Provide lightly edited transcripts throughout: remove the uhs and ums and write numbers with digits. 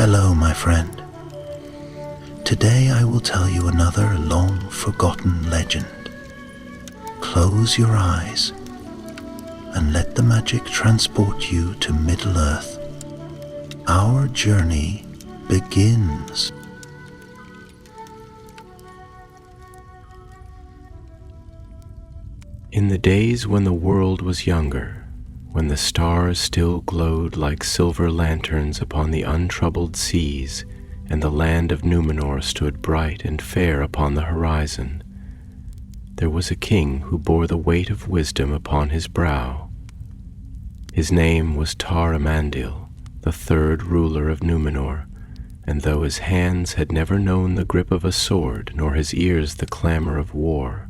Hello, my friend. Today I will tell you another long-forgotten legend. Close your eyes and let the magic transport you to Middle-earth. Our journey begins. In the days when the world was younger, when the stars still glowed like silver lanterns upon the untroubled seas, and the land of Númenor stood bright and fair upon the horizon, there was a king who bore the weight of wisdom upon his brow. His name was Tar-Amandil, the third ruler of Númenor, and though his hands had never known the grip of a sword, nor his ears the clamor of war,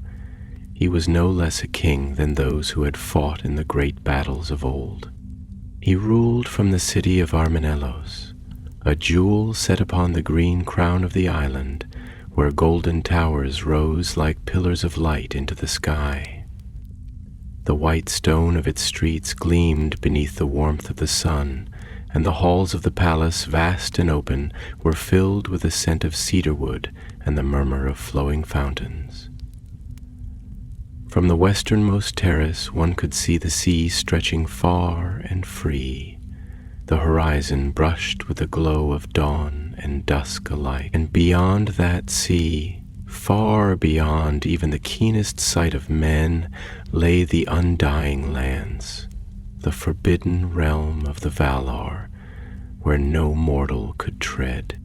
he was no less a king than those who had fought in the great battles of old. He ruled from the city of Armenellos, a jewel set upon the green crown of the island, where golden towers rose like pillars of light into the sky. The white stone of its streets gleamed beneath the warmth of the sun, and the halls of the palace, vast and open, were filled with the scent of cedarwood and the murmur of flowing fountains. From the westernmost terrace one could see the sea stretching far and free, the horizon brushed with the glow of dawn and dusk alike. And beyond that sea, far beyond even the keenest sight of men, lay the undying lands, the forbidden realm of the Valar, where no mortal could tread.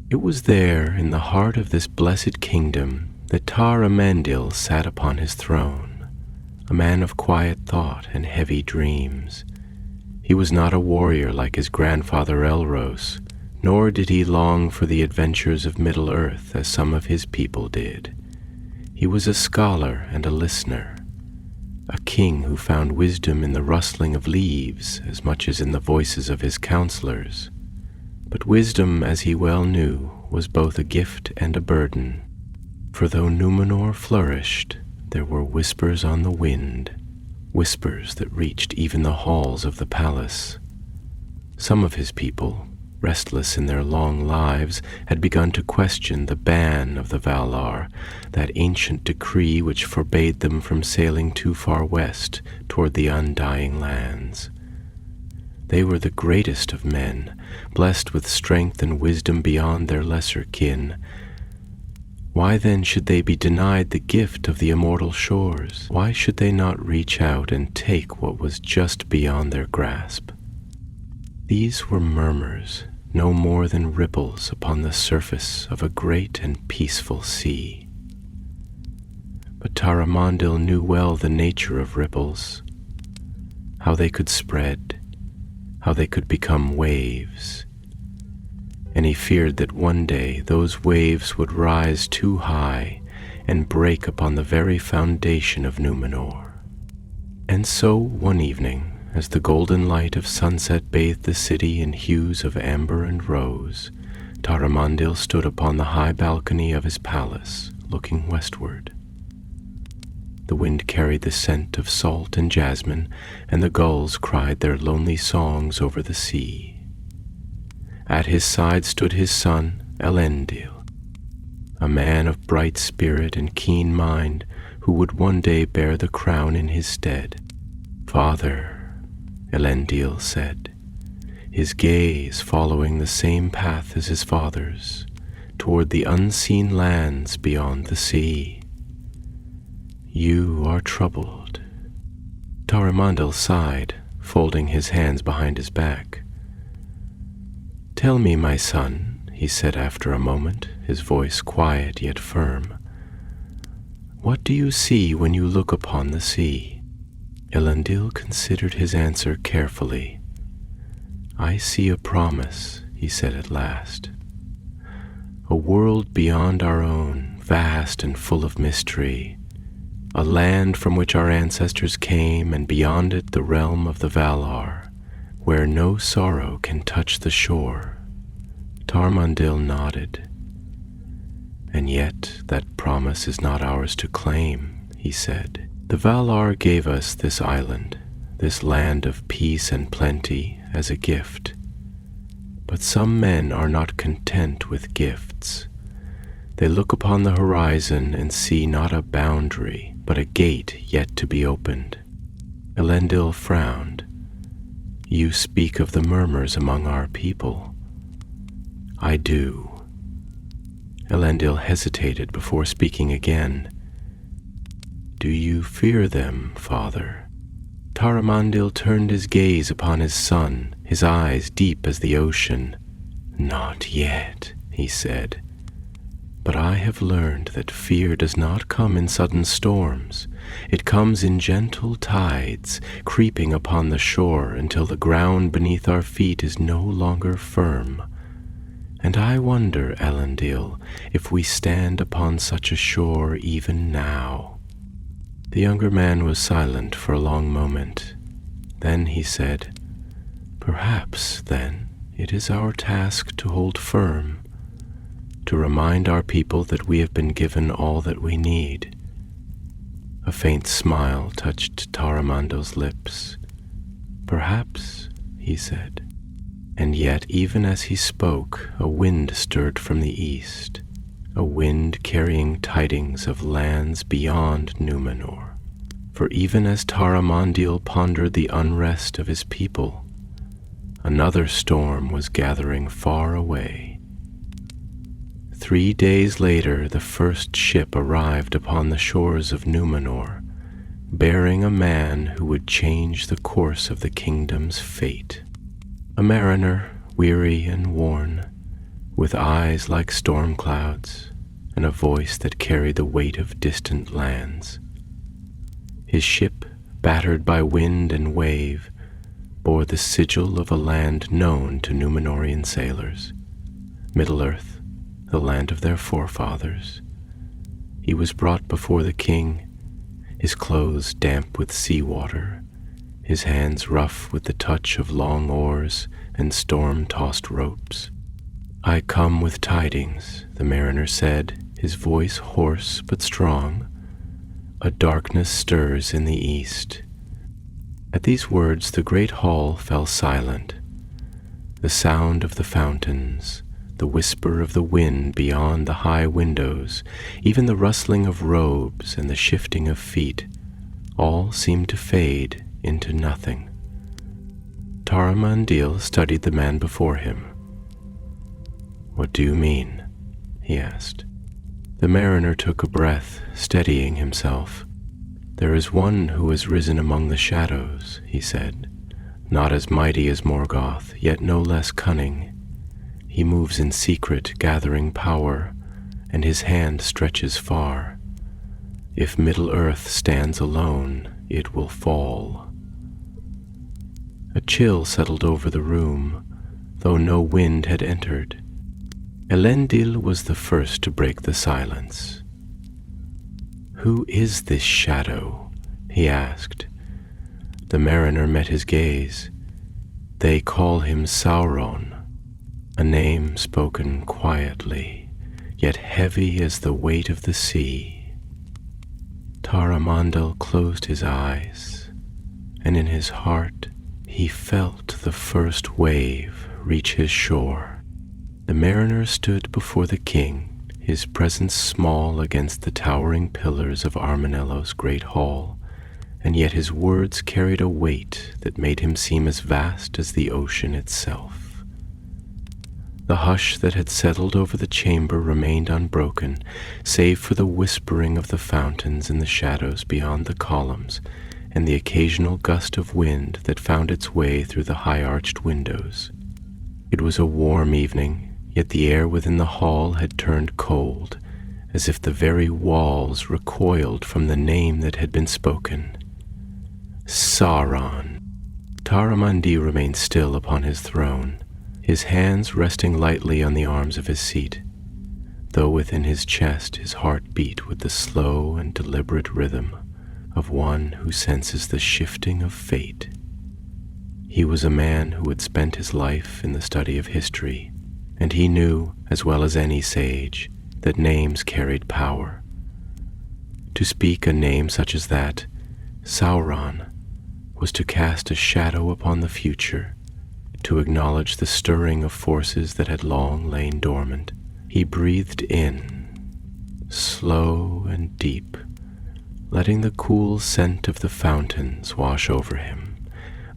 It was there, in the heart of this blessed kingdom, that Tar-Amandil sat upon his throne, a man of quiet thought and heavy dreams. He was not a warrior like his grandfather Elros, nor did he long for the adventures of Middle-earth as some of his people did. He was a scholar and a listener, a king who found wisdom in the rustling of leaves as much as in the voices of his counselors. But wisdom, as he well knew, was both a gift and a burden. For though Númenor flourished, there were whispers on the wind, whispers that reached even the halls of the palace. Some of his people, restless in their long lives, had begun to question the ban of the Valar, that ancient decree which forbade them from sailing too far west toward the undying lands. They were the greatest of men, blessed with strength and wisdom beyond their lesser kin. Why then should they be denied the gift of the immortal shores? Why should they not reach out and take what was just beyond their grasp? These were murmurs, no more than ripples upon the surface of a great and peaceful sea. But Tar-Amandil knew well the nature of ripples, how they could spread, how they could become waves, and he feared that one day those waves would rise too high and break upon the very foundation of Númenor. And so one evening, as the golden light of sunset bathed the city in hues of amber and rose, Tar-Amandil stood upon the high balcony of his palace, looking westward. The wind carried the scent of salt and jasmine, and the gulls cried their lonely songs over the sea. At his side stood his son, Elendil, a man of bright spirit and keen mind, who would one day bear the crown in his stead. "Father," Elendil said, his gaze following the same path as his father's, toward the unseen lands beyond the sea. "You are troubled." Tar-Amandil sighed, folding his hands behind his back. "Tell me, my son," he said after a moment, his voice quiet yet firm, "what do you see when you look upon the sea?" Elendil considered his answer carefully. "I see a promise," he said at last. "A world beyond our own, vast and full of mystery. A land from which our ancestors came, and beyond it the realm of the Valar, where no sorrow can touch the shore." Tar-Amandil nodded. "And yet that promise is not ours to claim," he said. "The Valar gave us this island, this land of peace and plenty, as a gift. But some men are not content with gifts. They look upon the horizon and see not a boundary, but a gate yet to be opened. Elendil frowned. You speak of the murmurs among our people. I do. Elendil hesitated before speaking again. Do you fear them, father? Tar-Amandil turned his gaze upon his son, his eyes deep as the ocean. Not yet, he said. But I have learned that fear does not come in sudden storms. It comes in gentle tides, creeping upon the shore until the ground beneath our feet is no longer firm. And I wonder, Elendil, if we stand upon such a shore even now. The younger man was silent for a long moment. Then he said, Perhaps, then, it is our task to hold firm, to remind our people that we have been given all that we need. A faint smile touched Tar-Amandil's lips. Perhaps, he said. And yet, even as he spoke, a wind stirred from the east, a wind carrying tidings of lands beyond Númenor. For even as Tar-Amandil pondered the unrest of his people, another storm was gathering far away. 3 days later, the first ship arrived upon the shores of Númenor, bearing a man who would change the course of the kingdom's fate. A mariner, weary and worn, with eyes like storm clouds, and a voice that carried the weight of distant lands. His ship, battered by wind and wave, bore the sigil of a land known to Númenorian sailors, Middle-earth, the land of their forefathers. He was brought before the king, his clothes damp with seawater, his hands rough with the touch of long oars and storm-tossed ropes. I come with tidings, the mariner said, his voice hoarse but strong. A darkness stirs in the east. At these words the great hall fell silent. The sound of the fountains, the whisper of the wind beyond the high windows, even the rustling of robes and the shifting of feet, all seemed to fade into nothing. Tar-Amandil studied the man before him. What do you mean? He asked. The mariner took a breath, steadying himself. There is one who has risen among the shadows, he said, not as mighty as Morgoth, yet no less cunning. He moves in secret, gathering power, and his hand stretches far. If Middle-earth stands alone, it will fall. A chill settled over the room, though no wind had entered. Elendil was the first to break the silence. Who is this shadow? He asked. The mariner met his gaze. They call him Sauron, a name spoken quietly, yet heavy as the weight of the sea. Tar-Amandil closed his eyes, and in his heart he felt the first wave reach his shore. The mariner stood before the king, his presence small against the towering pillars of Armanello's great hall, and yet his words carried a weight that made him seem as vast as the ocean itself. The hush that had settled over the chamber remained unbroken, save for the whispering of the fountains in the shadows beyond the columns, and the occasional gust of wind that found its way through the high-arched windows. It was a warm evening, yet the air within the hall had turned cold, as if the very walls recoiled from the name that had been spoken. Sauron. Tar-Amandil remained still upon his throne, his hands resting lightly on the arms of his seat, though within his chest his heart beat with the slow and deliberate rhythm of one who senses the shifting of fate. He was a man who had spent his life in the study of history, and he knew, as well as any sage, that names carried power. To speak a name such as that, Sauron, was to cast a shadow upon the future, to acknowledge the stirring of forces that had long lain dormant. He breathed in, slow and deep, letting the cool scent of the fountains wash over him,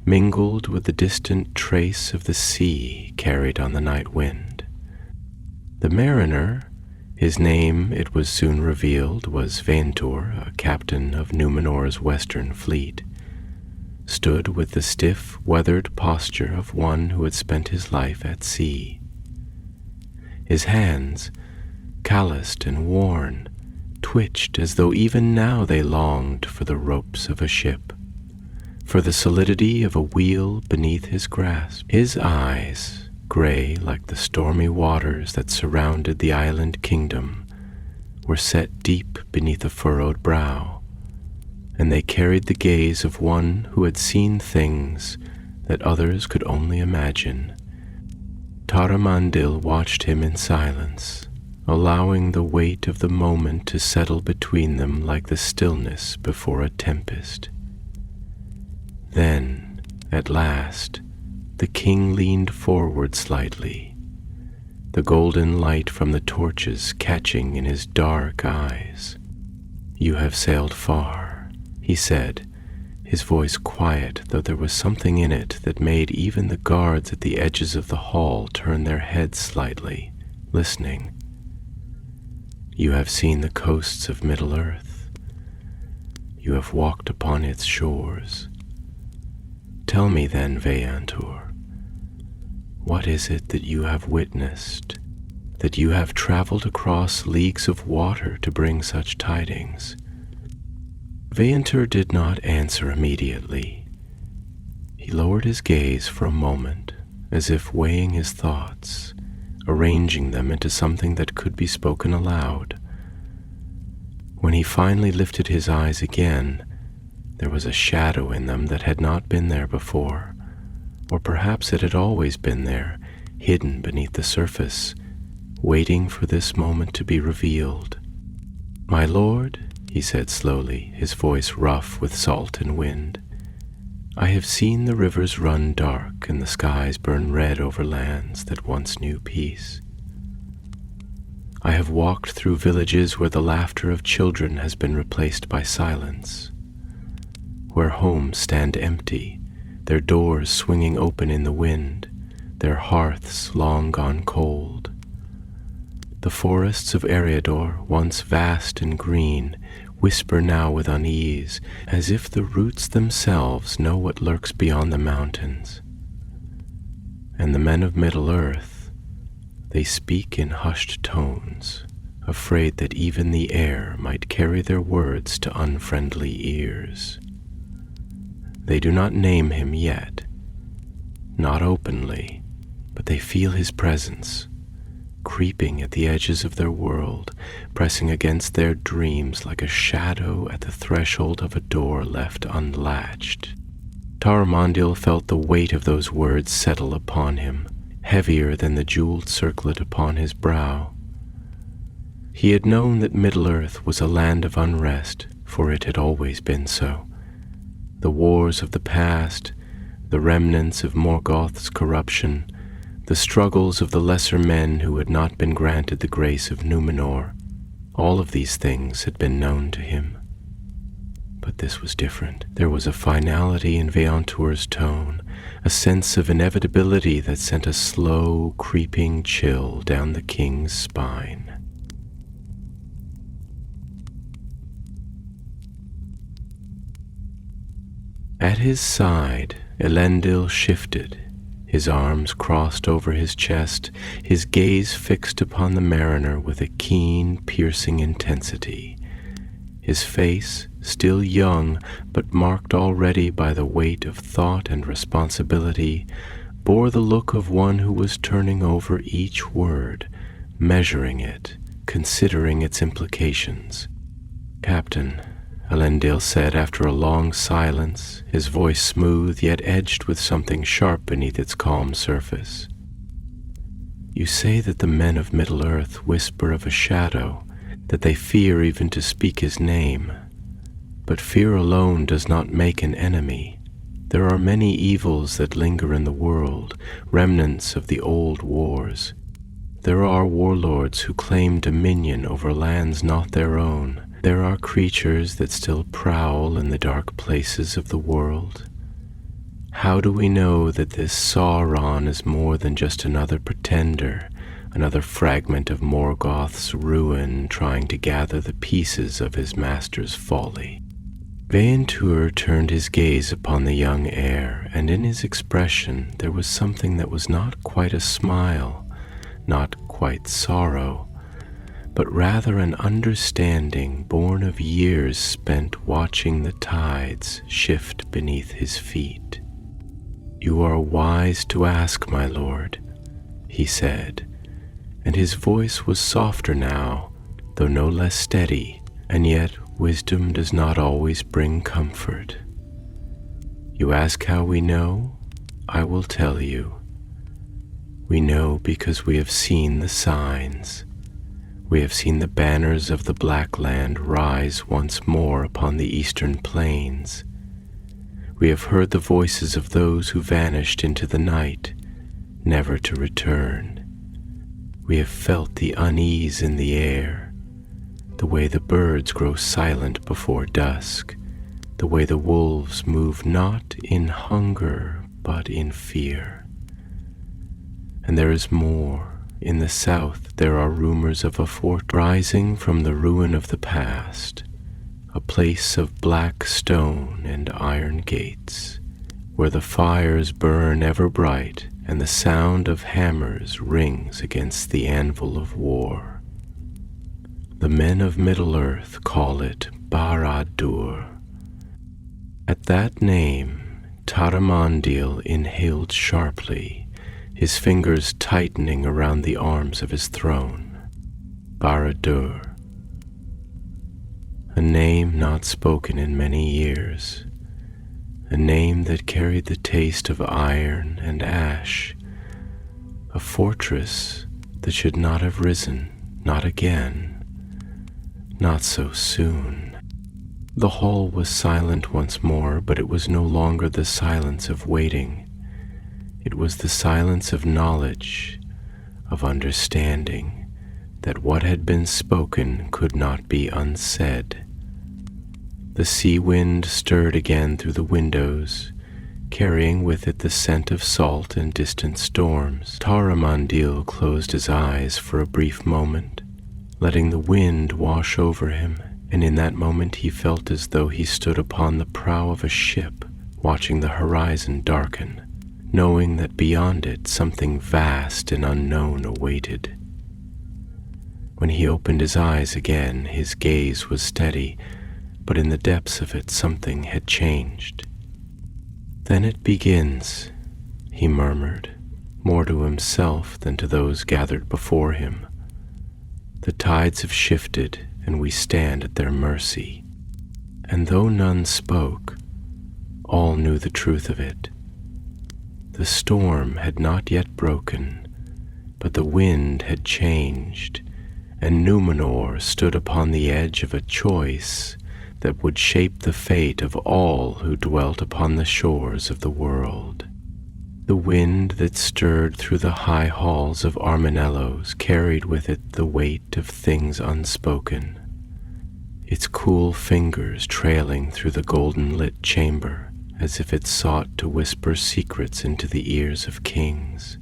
mingled with the distant trace of the sea carried on the night wind. The mariner, his name, it was soon revealed, was Vaintor, a captain of Númenor's western fleet, stood with the stiff, weathered posture of one who had spent his life at sea. His hands, calloused and worn, twitched as though even now they longed for the ropes of a ship, for the solidity of a wheel beneath his grasp. His eyes, gray like the stormy waters that surrounded the island kingdom, were set deep beneath a furrowed brow, and they carried the gaze of one who had seen things that others could only imagine. Tar-Amandil watched him in silence, allowing the weight of the moment to settle between them like the stillness before a tempest. Then, at last, the king leaned forward slightly, the golden light from the torches catching in his dark eyes. "You have sailed far," he said, his voice quiet, though there was something in it that made even the guards at the edges of the hall turn their heads slightly, listening. "You have seen the coasts of Middle-earth. You have walked upon its shores. Tell me then, Vaintor, what is it that you have witnessed, that you have traveled across leagues of water to bring such tidings?" Vaintor did not answer immediately. He lowered his gaze for a moment, as if weighing his thoughts, arranging them into something that could be spoken aloud. When he finally lifted his eyes again, there was a shadow in them that had not been there before, or perhaps it had always been there, hidden beneath the surface, waiting for this moment to be revealed. "My lord," he said slowly, his voice rough with salt and wind, "I have seen the rivers run dark and the skies burn red over lands that once knew peace. I have walked through villages where the laughter of children has been replaced by silence, where homes stand empty, their doors swinging open in the wind, their hearths long gone cold. The forests of Eriador, once vast and green, whisper now with unease, as if the roots themselves know what lurks beyond the mountains. And the men of Middle-earth, they speak in hushed tones, afraid that even the air might carry their words to unfriendly ears. They do not name him yet, not openly, but they feel his presence, creeping at the edges of their world, pressing against their dreams like a shadow at the threshold of a door left unlatched. Tar-Amandil felt the weight of those words settle upon him, heavier than the jeweled circlet upon his brow. He had known that Middle-earth was a land of unrest, for it had always been so. The wars of the past, the remnants of Morgoth's corruption, the struggles of the lesser men who had not been granted the grace of Númenor, all of these things had been known to him. But this was different. There was a finality in Vaintor's tone, a sense of inevitability that sent a slow, creeping chill down the king's spine. At his side, Elendil shifted, his arms crossed over his chest, his gaze fixed upon the mariner with a keen, piercing intensity. His face, still young, but marked already by the weight of thought and responsibility, bore the look of one who was turning over each word, measuring it, considering its implications. "Captain," Elendil said after a long silence, his voice smooth yet edged with something sharp beneath its calm surface. "You say that the men of Middle-earth whisper of a shadow, that they fear even to speak his name. But fear alone does not make an enemy. There are many evils that linger in the world, remnants of the old wars. There are warlords who claim dominion over lands not their own. There are creatures that still prowl in the dark places of the world. How do we know that this Sauron is more than just another pretender, another fragment of Morgoth's ruin trying to gather the pieces of his master's folly? Vaintur turned his gaze upon the young heir, and in his expression there was something that was not quite a smile, not quite sorrow, but rather an understanding born of years spent watching the tides shift beneath his feet. "You are wise to ask, my lord," he said, and his voice was softer now, though no less steady, and yet wisdom does not always bring comfort. "You ask how we know? I will tell you. We know because we have seen the signs. We have seen the banners of the Black Land rise once more upon the eastern plains. We have heard the voices of those who vanished into the night, never to return. We have felt the unease in the air, the way the birds grow silent before dusk, the way the wolves move not in hunger but in fear. And there is more. In the south there are rumors of a fort rising from the ruin of the past, a place of black stone and iron gates, where the fires burn ever bright and the sound of hammers rings against the anvil of war. The men of Middle-earth call it Barad-dûr. At that name, Tar-Amandil inhaled sharply, his fingers tightening around the arms of his throne. Barad-dûr. A name not spoken in many years, a name that carried the taste of iron and ash, a fortress that should not have risen, not again. Not so soon. The hall was silent once more, but it was no longer the silence of waiting. It was the silence of knowledge, of understanding, that what had been spoken could not be unsaid. The sea wind stirred again through the windows, carrying with it the scent of salt and distant storms. Tar-Amandil closed his eyes for a brief moment, letting the wind wash over him, and in that moment he felt as though he stood upon the prow of a ship, watching the horizon darken, knowing that beyond it something vast and unknown awaited. When he opened his eyes again, his gaze was steady, but in the depths of it something had changed. "Then it begins," he murmured, more to himself than to those gathered before him. "The tides have shifted, and we stand at their mercy." And though none spoke, all knew the truth of it. The storm had not yet broken, but the wind had changed, and Númenor stood upon the edge of a choice that would shape the fate of all who dwelt upon the shores of the world. The wind that stirred through the high halls of Armanellos carried with it the weight of things unspoken, its cool fingers trailing through the golden-lit chamber as if it sought to whisper secrets into the ears of kings.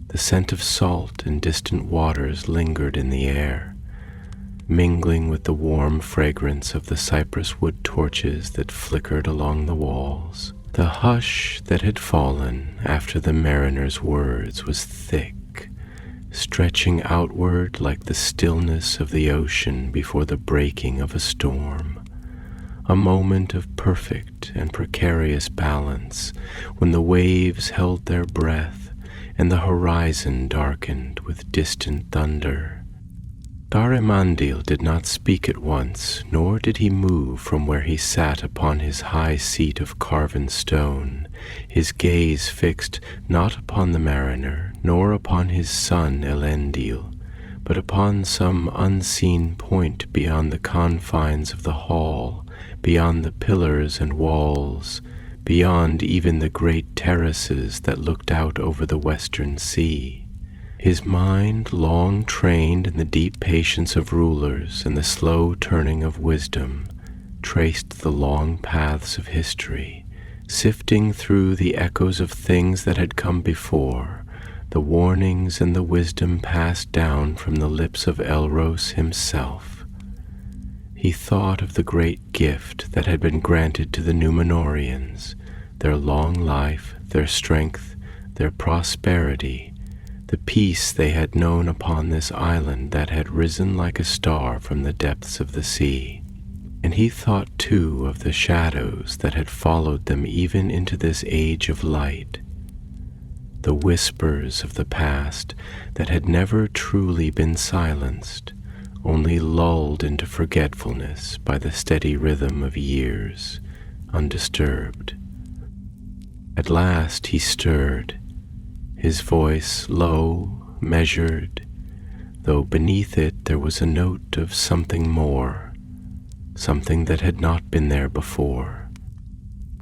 The scent of salt and distant waters lingered in the air, mingling with the warm fragrance of the cypress wood torches that flickered along the walls. The hush that had fallen after the mariner's words was thick, stretching outward like the stillness of the ocean before the breaking of a storm. A moment of perfect and precarious balance, when the waves held their breath and the horizon darkened with distant thunder. Tar-Amandil did not speak at once, nor did he move from where he sat upon his high seat of carven stone, his gaze fixed not upon the mariner, nor upon his son Elendil, but upon some unseen point beyond the confines of the hall, beyond the pillars and walls, beyond even the great terraces that looked out over the western sea. His mind, long trained in the deep patience of rulers and the slow turning of wisdom, traced the long paths of history, sifting through the echoes of things that had come before, the warnings and the wisdom passed down from the lips of Elros himself. He thought of the great gift that had been granted to the Númenorians, their long life, their strength, their prosperity, the peace they had known upon this island that had risen like a star from the depths of the sea. And he thought too of the shadows that had followed them even into this age of light, the whispers of the past that had never truly been silenced, only lulled into forgetfulness by the steady rhythm of years, undisturbed. At last he stirred, his voice low, measured, though beneath it there was a note of something more, something that had not been there before.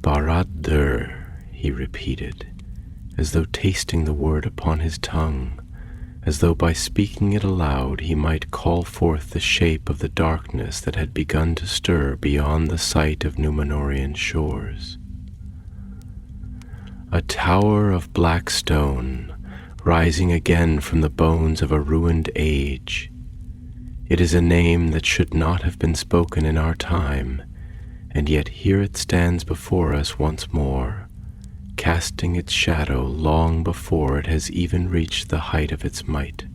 Barad-dur, he repeated, as though tasting the word upon his tongue, as though by speaking it aloud he might call forth the shape of the darkness that had begun to stir beyond the sight of Númenorian shores. A tower of black stone, rising again from the bones of a ruined age. It is a name that should not have been spoken in our time, and yet here it stands before us once more, casting its shadow long before it has even reached the height of its might.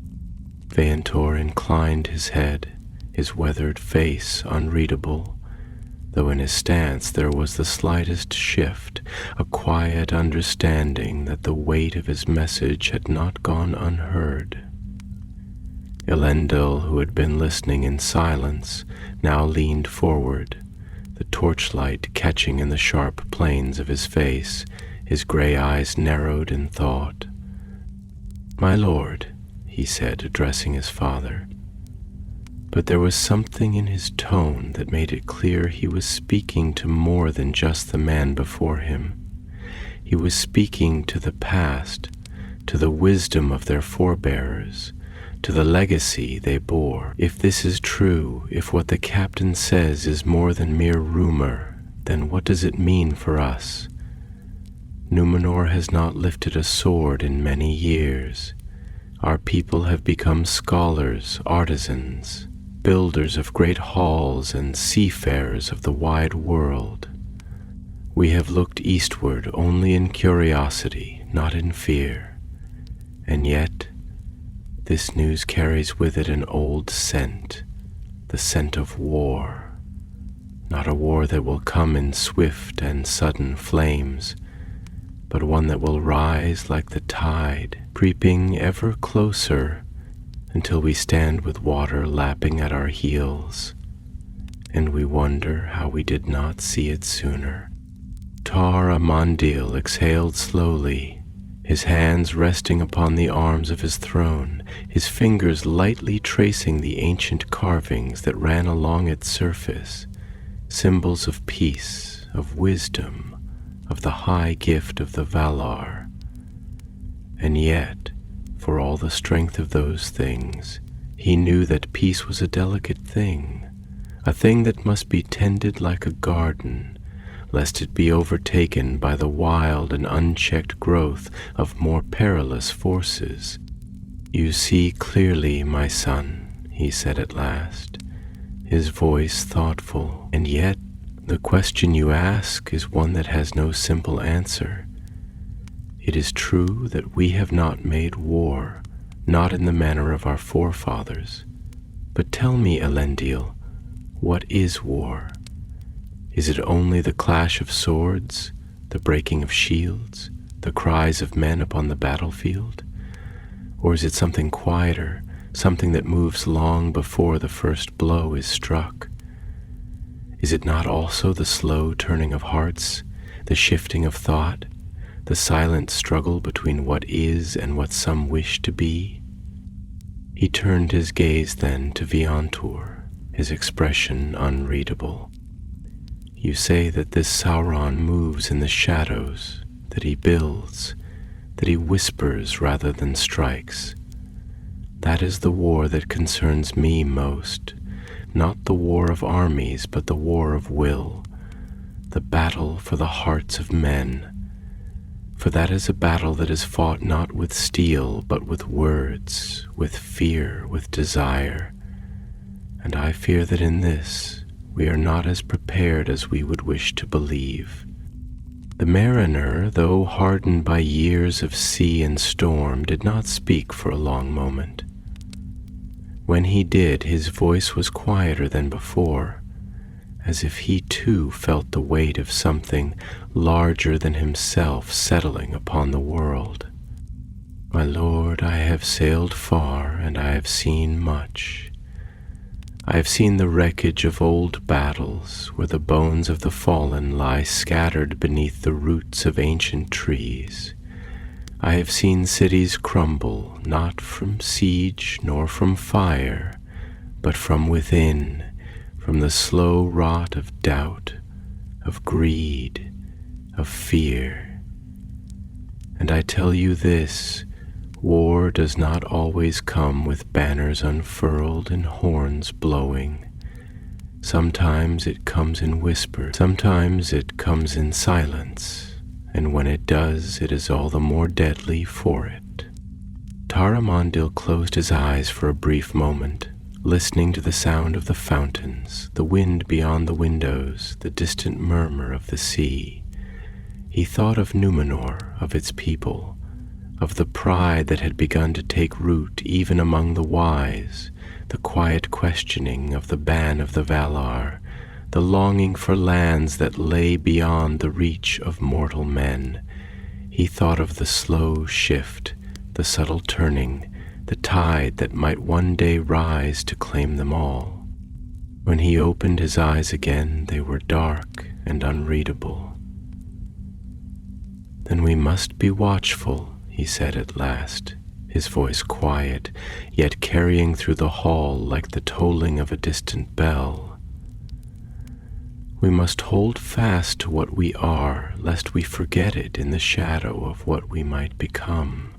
Veantor inclined his head, his weathered face unreadable, though in his stance there was the slightest shift, a quiet understanding that the weight of his message had not gone unheard. Elendil, who had been listening in silence, now leaned forward, the torchlight catching in the sharp planes of his face, his gray eyes narrowed in thought. "My lord," he said, addressing his father, but there was something in his tone that made it clear he was speaking to more than just the man before him. He was speaking to the past, to the wisdom of their forebears, to the legacy they bore. If this is true, if what the captain says is more than mere rumor, then what does it mean for us? Númenor has not lifted a sword in many years. Our people have become scholars, artisans, builders of great halls and seafarers of the wide world. We have looked eastward only in curiosity, not in fear. And yet, this news carries with it an old scent, the scent of war. Not a war that will come in swift and sudden flames, but one that will rise like the tide, creeping ever closer until we stand with water lapping at our heels, and we wonder how we did not see it sooner. Tar-Amandil exhaled slowly, his hands resting upon the arms of his throne, his fingers lightly tracing the ancient carvings that ran along its surface, symbols of peace, of wisdom, of the high gift of the Valar. And yet, for all the strength of those things, he knew that peace was a delicate thing, a thing that must be tended like a garden, lest it be overtaken by the wild and unchecked growth of more perilous forces. "You see clearly, my son," he said at last, his voice thoughtful, "and yet the question you ask is one that has no simple answer. It is true that we have not made war, not in the manner of our forefathers. But tell me, Elendil, what is war? Is it only the clash of swords, the breaking of shields, the cries of men upon the battlefield? Or is it something quieter, something that moves long before the first blow is struck? Is it not also the slow turning of hearts, the shifting of thought, the silent struggle between what is and what some wish to be?" He turned his gaze then to Veantor, his expression unreadable. You say that this Sauron moves in the shadows, that he builds, that he whispers rather than strikes. That is the war that concerns me most, not the war of armies, but the war of will, the battle for the hearts of men. For that is a battle that is fought not with steel, but with words, with fear, with desire. And I fear that in this we are not as prepared as we would wish to believe. The mariner, though hardened by years of sea and storm, did not speak for a long moment. When he did, his voice was quieter than before, as if he too felt the weight of something larger than himself settling upon the world. My lord, I have sailed far, and I have seen much. I have seen the wreckage of old battles, where the bones of the fallen lie scattered beneath the roots of ancient trees. I have seen cities crumble, not from siege nor from fire, but from within, from the slow rot of doubt, of greed, of fear. And I tell you this, war does not always come with banners unfurled and horns blowing. Sometimes it comes in whispers, sometimes it comes in silence, and when it does, it is all the more deadly for it. Tar-Amandil closed his eyes for a brief moment, listening to the sound of the fountains, the wind beyond the windows, the distant murmur of the sea. He thought of Númenor, of its people, of the pride that had begun to take root even among the wise, the quiet questioning of the ban of the Valar, the longing for lands that lay beyond the reach of mortal men. He thought of the slow shift, the subtle turning, the tide that might one day rise to claim them all. When he opened his eyes again, they were dark and unreadable. Then we must be watchful, he said at last, his voice quiet, yet carrying through the hall like the tolling of a distant bell. We must hold fast to what we are, lest we forget it in the shadow of what we might become.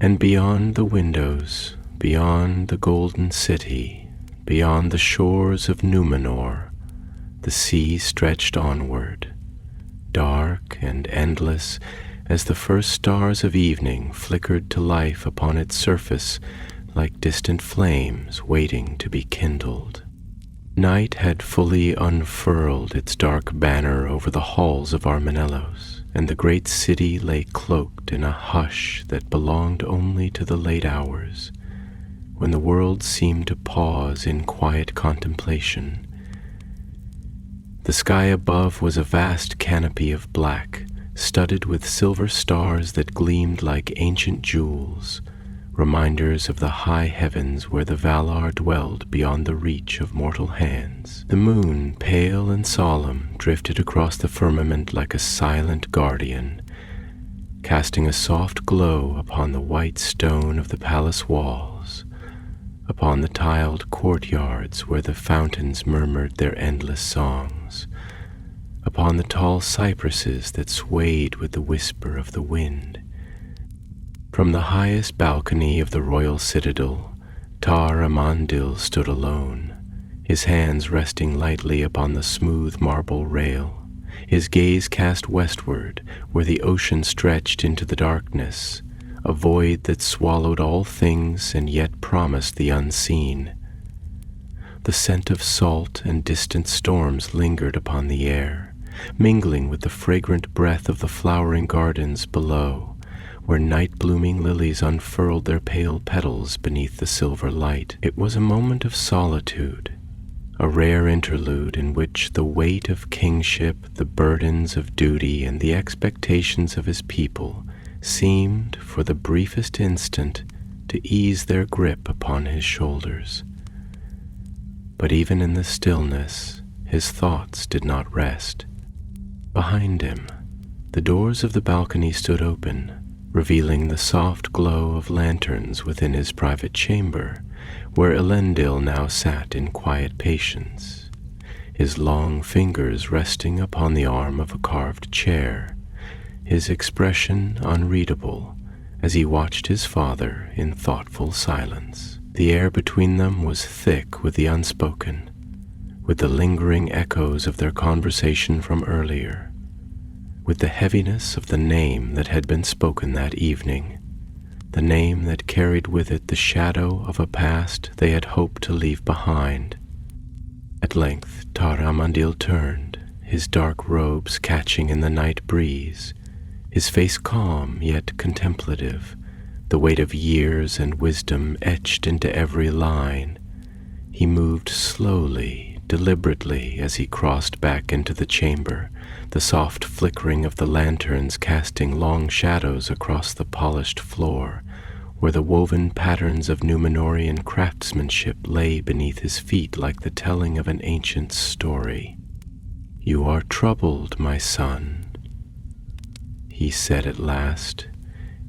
And beyond the windows, beyond the golden city, beyond the shores of Númenor, the sea stretched onward, dark and endless as the first stars of evening flickered to life upon its surface like distant flames waiting to be kindled. Night had fully unfurled its dark banner over the halls of Armanellos, and the great city lay cloaked in a hush that belonged only to the late hours, when the world seemed to pause in quiet contemplation. The sky above was a vast canopy of black, studded with silver stars that gleamed like ancient jewels, reminders of the high heavens where the Valar dwelled beyond the reach of mortal hands. The moon, pale and solemn, drifted across the firmament like a silent guardian, casting a soft glow upon the white stone of the palace walls, upon the tiled courtyards where the fountains murmured their endless songs, upon the tall cypresses that swayed with the whisper of the wind. From the highest balcony of the royal citadel, Tar-Amandil stood alone, his hands resting lightly upon the smooth marble rail, his gaze cast westward where the ocean stretched into the darkness, a void that swallowed all things and yet promised the unseen. The scent of salt and distant storms lingered upon the air, mingling with the fragrant breath of the flowering gardens below, where night-blooming lilies unfurled their pale petals beneath the silver light. It was a moment of solitude, a rare interlude in which the weight of kingship, the burdens of duty, and the expectations of his people seemed, for the briefest instant, to ease their grip upon his shoulders. But even in the stillness, his thoughts did not rest. Behind him, the doors of the balcony stood open, revealing the soft glow of lanterns within his private chamber, where Elendil now sat in quiet patience, his long fingers resting upon the arm of a carved chair, his expression unreadable as he watched his father in thoughtful silence. The air between them was thick with the unspoken, with the lingering echoes of their conversation from earlier, with the heaviness of the name that had been spoken that evening, the name that carried with it the shadow of a past they had hoped to leave behind. At length Tar-Amandil turned, his dark robes catching in the night breeze, his face calm yet contemplative, the weight of years and wisdom etched into every line. He moved slowly, deliberately as he crossed back into the chamber, the soft flickering of the lanterns casting long shadows across the polished floor, where the woven patterns of Númenorian craftsmanship lay beneath his feet like the telling of an ancient story. "You are troubled, my son," he said at last,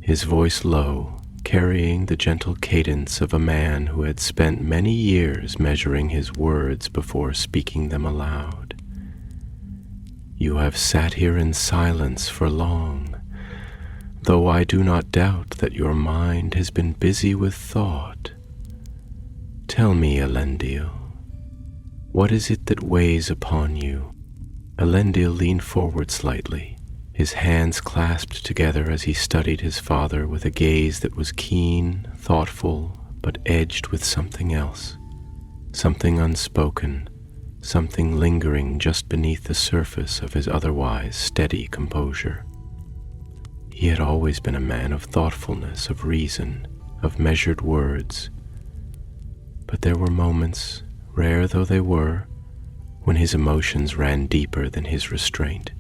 his voice low, carrying the gentle cadence of a man who had spent many years measuring his words before speaking them aloud. "You have sat here in silence for long, though I do not doubt that your mind has been busy with thought. Tell me, Elendil, what is it that weighs upon you?" Elendil leaned forward slightly, his hands clasped together as he studied his father with a gaze that was keen, thoughtful, but edged with something else, something unspoken, something lingering just beneath the surface of his otherwise steady composure. He had always been a man of thoughtfulness, of reason, of measured words, but there were moments, rare though they were, when his emotions ran deeper than his restraint,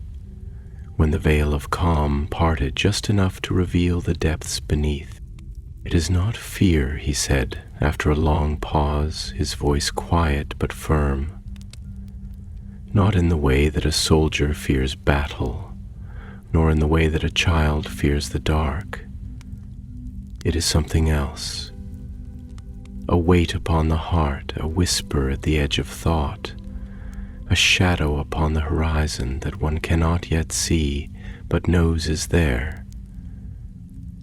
when the veil of calm parted just enough to reveal the depths beneath. "It is not fear," he said, after a long pause, his voice quiet but firm. "Not in the way that a soldier fears battle, nor in the way that a child fears the dark. It is something else. A weight upon the heart, a whisper at the edge of thought, a shadow upon the horizon that one cannot yet see, but knows is there."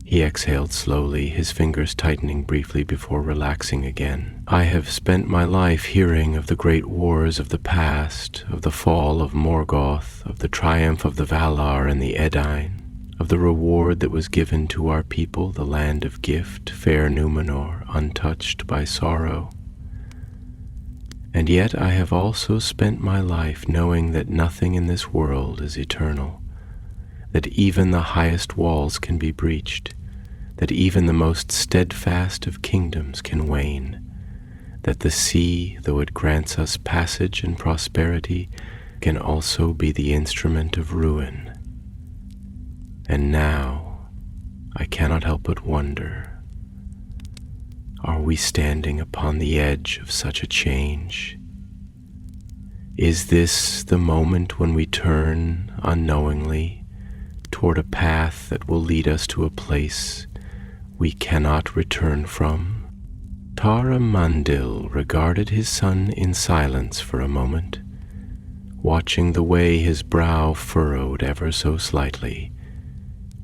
He exhaled slowly, his fingers tightening briefly before relaxing again. "I have spent my life hearing of the great wars of the past, of the fall of Morgoth, of the triumph of the Valar and the Edain, of the reward that was given to our people, the land of gift, fair Númenor, untouched by sorrow. And yet I have also spent my life knowing that nothing in this world is eternal, that even the highest walls can be breached, that even the most steadfast of kingdoms can wane, that the sea, though it grants us passage and prosperity, can also be the instrument of ruin. And now I cannot help but wonder, are we standing upon the edge of such a change? Is this the moment when we turn unknowingly toward a path that will lead us to a place we cannot return from? Tar-Amandil regarded his son in silence for a moment, watching the way his brow furrowed ever so slightly,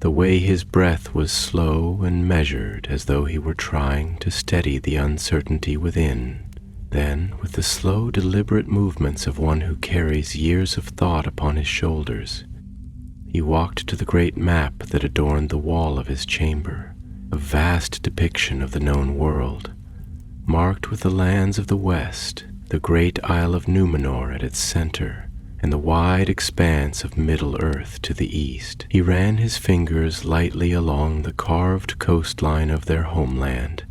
the way his breath was slow and measured as though he were trying to steady the uncertainty within. Then, with the slow, deliberate movements of one who carries years of thought upon his shoulders, he walked to the great map that adorned the wall of his chamber, a vast depiction of the known world, marked with the lands of the west, the great Isle of Númenor at its center, and the wide expanse of Middle-earth to the east. He ran his fingers lightly along the carved coastline of their homeland,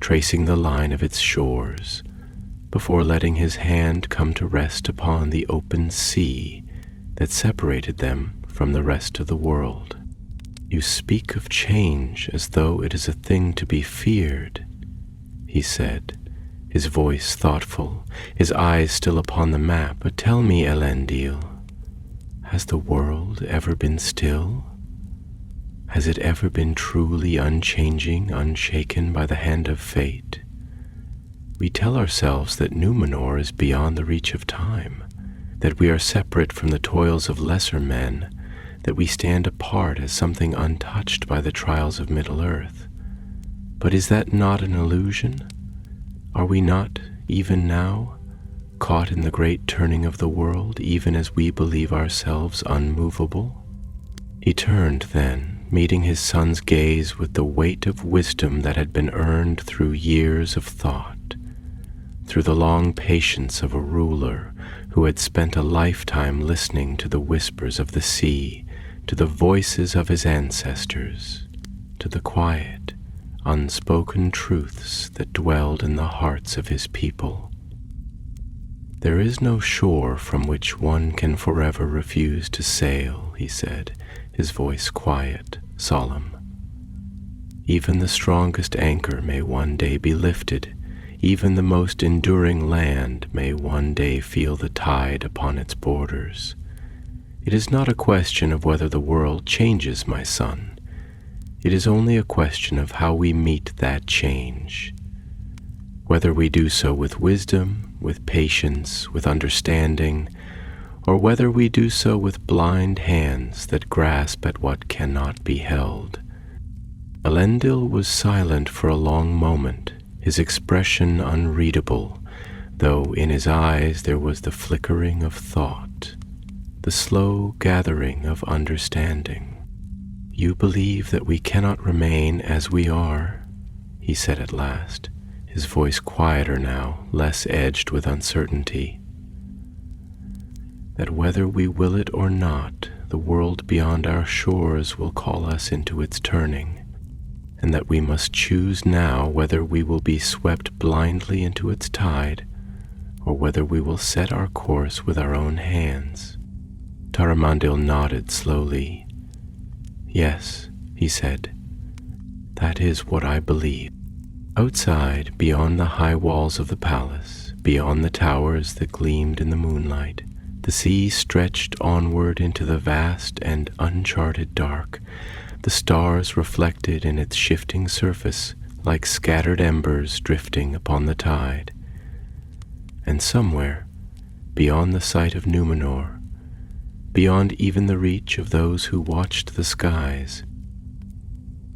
tracing the line of its shores, before letting his hand come to rest upon the open sea that separated them from the rest of the world. "You speak of change as though it is a thing to be feared," he said, his voice thoughtful, his eyes still upon the map. "But tell me, Elendil, has the world ever been still? Has it ever been truly unchanging, unshaken by the hand of fate? We tell ourselves that Númenor is beyond the reach of time, that we are separate from the toils of lesser men, that we stand apart as something untouched by the trials of Middle-earth. But is that not an illusion? Are we not, even now, caught in the great turning of the world, even as we believe ourselves unmovable? He turned then, meeting his son's gaze with the weight of wisdom that had been earned through years of thought, through the long patience of a ruler who had spent a lifetime listening to the whispers of the sea, to the voices of his ancestors, to the quiet, unspoken truths that dwelled in the hearts of his people. There is no shore from which one can forever refuse to sail, he said, his voice quiet, solemn. Even the strongest anchor may one day be lifted, even the most enduring land may one day feel the tide upon its borders. It is not a question of whether the world changes, my son. It is only a question of how we meet that change. Whether we do so with wisdom, with patience, with understanding, or whether we do so with blind hands that grasp at what cannot be held. Elendil was silent for a long moment, his expression unreadable, though in his eyes there was the flickering of thought, the slow gathering of understanding. "You believe that we cannot remain as we are," he said at last, his voice quieter now, less edged with uncertainty. "That whether we will it or not, the world beyond our shores will call us into its turning, and that we must choose now whether we will be swept blindly into its tide, or whether we will set our course with our own hands." Tar-Amandil nodded slowly. "Yes," he said, "that is what I believe." Outside, beyond the high walls of the palace, beyond the towers that gleamed in the moonlight, the sea stretched onward into the vast and uncharted dark, the stars reflected in its shifting surface like scattered embers drifting upon the tide. And somewhere, beyond the sight of Númenor, beyond even the reach of those who watched the skies,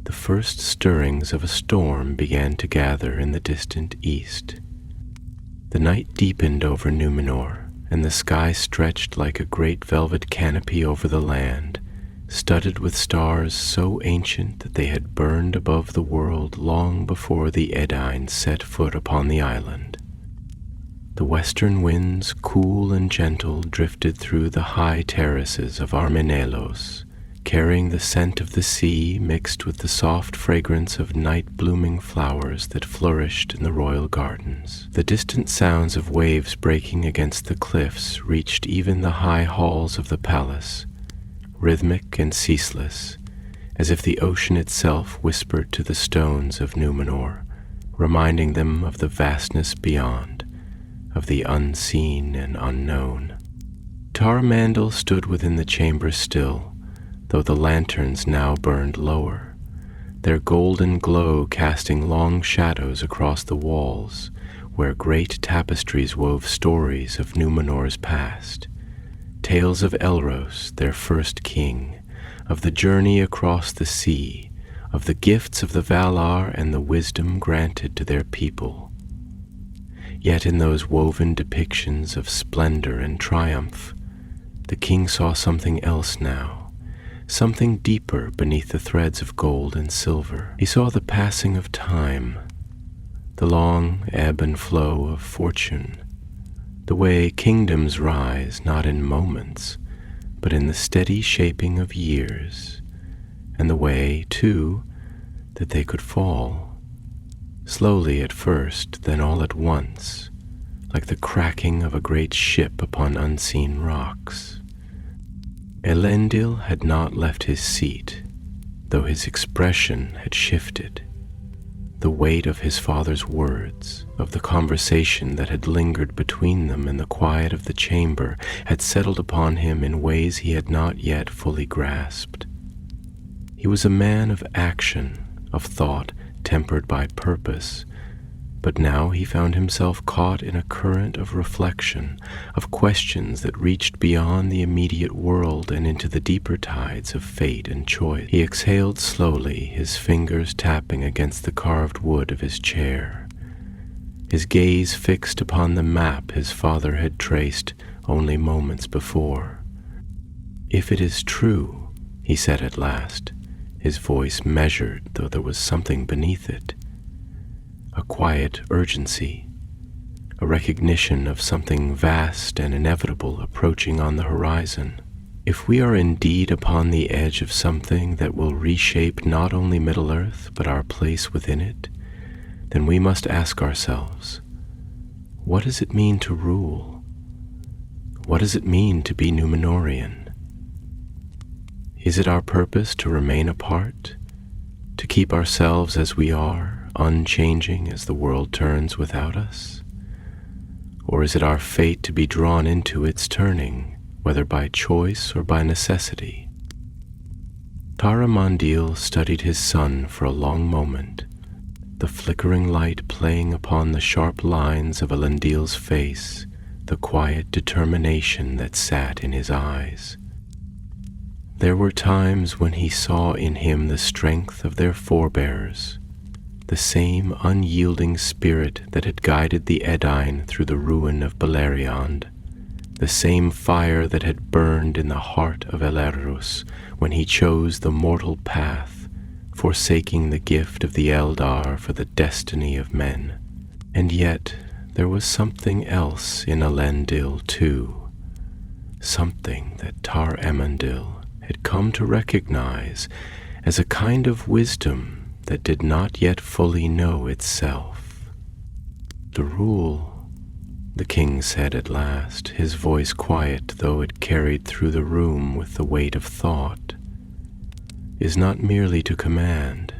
the first stirrings of a storm began to gather in the distant east. The night deepened over Númenor, and the sky stretched like a great velvet canopy over the land, studded with stars so ancient that they had burned above the world long before the Edain set foot upon the island. The western winds, cool and gentle, drifted through the high terraces of Armenelos, carrying the scent of the sea mixed with the soft fragrance of night-blooming flowers that flourished in the royal gardens. The distant sounds of waves breaking against the cliffs reached even the high halls of the palace, rhythmic and ceaseless, as if the ocean itself whispered to the stones of Númenor, reminding them of the vastness beyond, of the unseen and unknown. Tar-Amandil stood within the chamber still, though the lanterns now burned lower, their golden glow casting long shadows across the walls, where great tapestries wove stories of Númenor's past, tales of Elros, their first king, of the journey across the sea, of the gifts of the Valar and the wisdom granted to their people. Yet in those woven depictions of splendor and triumph, the king saw something else now, something deeper beneath the threads of gold and silver. He saw the passing of time, the long ebb and flow of fortune, the way kingdoms rise not in moments, but in the steady shaping of years, and the way, too, that they could fall, slowly at first, then all at once, like the cracking of a great ship upon unseen rocks. Elendil had not left his seat, though his expression had shifted. The weight of his father's words, of the conversation that had lingered between them in the quiet of the chamber, had settled upon him in ways he had not yet fully grasped. He was a man of action, of thought tempered by purpose, But now he found himself caught in a current of reflection, of questions that reached beyond the immediate world and into the deeper tides of fate and choice. He exhaled slowly, his fingers tapping against the carved wood of his chair, his gaze fixed upon the map his father had traced only moments before. "If it is true," he said at last, his voice measured, though there was something beneath it, a quiet urgency, a recognition of something vast and inevitable approaching on the horizon. "If we are indeed upon the edge of something that will reshape not only Middle-earth but our place within it, then we must ask ourselves, what does it mean to rule? What does it mean to be Númenorian? Is it our purpose to remain apart, to keep ourselves as we are, unchanging as the world turns without us? Or is it our fate to be drawn into its turning, whether by choice or by necessity?" Tar-Amandil studied his son for a long moment, the flickering light playing upon the sharp lines of Elendil's face, the quiet determination that sat in his eyes. There were times when he saw in him the strength of their forebears, the same unyielding spirit that had guided the Edain through the ruin of Beleriand, the same fire that had burned in the heart of Elrus when he chose the mortal path, forsaking the gift of the Eldar for the destiny of men. And yet there was something else in Elendil too, something that Tar-Amandil had come to recognize as a kind of wisdom that did not yet fully know itself. "The rule," the king said at last, his voice quiet though it carried through the room with the weight of thought, "is not merely to command.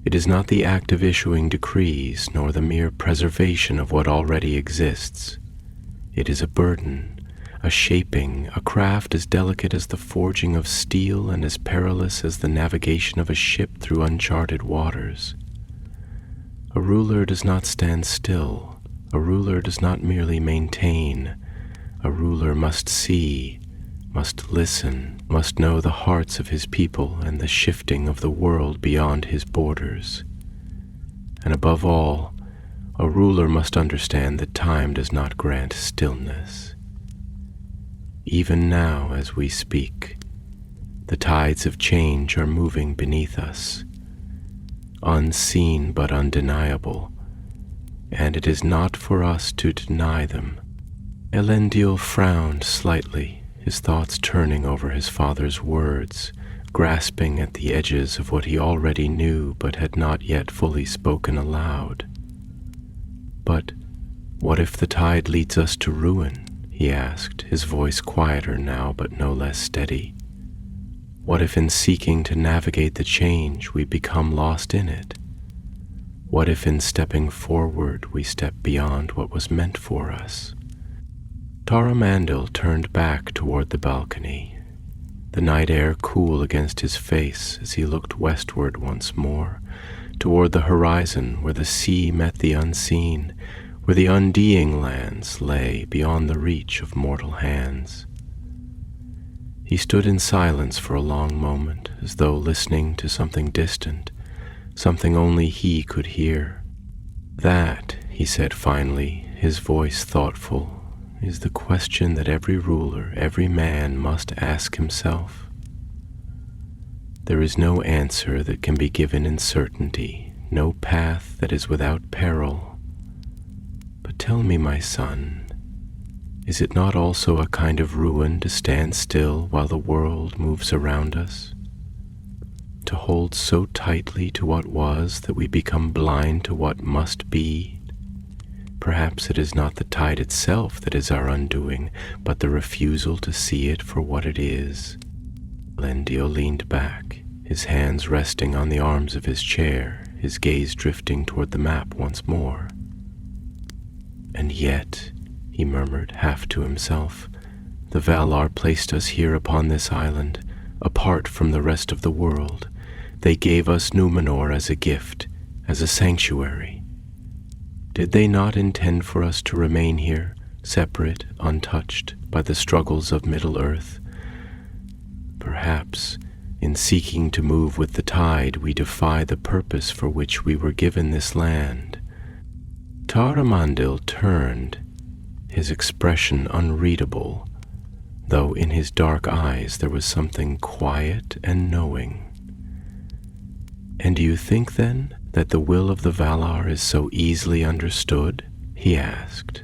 It is not the act of issuing decrees, nor the mere preservation of what already exists. It is a burden, a shaping, a craft as delicate as the forging of steel and as perilous as the navigation of a ship through uncharted waters. A ruler does not stand still. A ruler does not merely maintain. A ruler must see, must listen, must know the hearts of his people and the shifting of the world beyond his borders. And above all, a ruler must understand that time does not grant stillness. Even now, as we speak, the tides of change are moving beneath us, unseen but undeniable, and it is not for us to deny them." Elendil frowned slightly, his thoughts turning over his father's words, grasping at the edges of what he already knew but had not yet fully spoken aloud. "But what if the tide leads us to ruin?" he asked, his voice quieter now but no less steady. "What if in seeking to navigate the change we become lost in it? What if in stepping forward we step beyond what was meant for us?" Tar-Amandil turned back toward the balcony, the night air cool against his face as he looked westward once more, toward the horizon where the sea met the unseen, where the undying lands lay beyond the reach of mortal hands. He stood in silence for a long moment, as though listening to something distant, something only he could hear. "That," he said finally, his voice thoughtful, "is the question that every ruler, every man must ask himself. There is no answer that can be given in certainty, no path that is without peril. But tell me, my son, is it not also a kind of ruin to stand still while the world moves around us? To hold so tightly to what was that we become blind to what must be? Perhaps it is not the tide itself that is our undoing, but the refusal to see it for what it is." Elendil leaned back, his hands resting on the arms of his chair, his gaze drifting toward the map once more. "And yet," he murmured, half to himself, "the Valar placed us here upon this island, apart from the rest of the world. They gave us Númenor as a gift, as a sanctuary. Did they not intend for us to remain here, separate, untouched by the struggles of Middle-earth? Perhaps, in seeking to move with the tide, we defy the purpose for which we were given this land. Tar-Amandil turned, his expression unreadable, though in his dark eyes there was something quiet and knowing. "And do you think, then, that the will of the Valar is so easily understood?" he asked,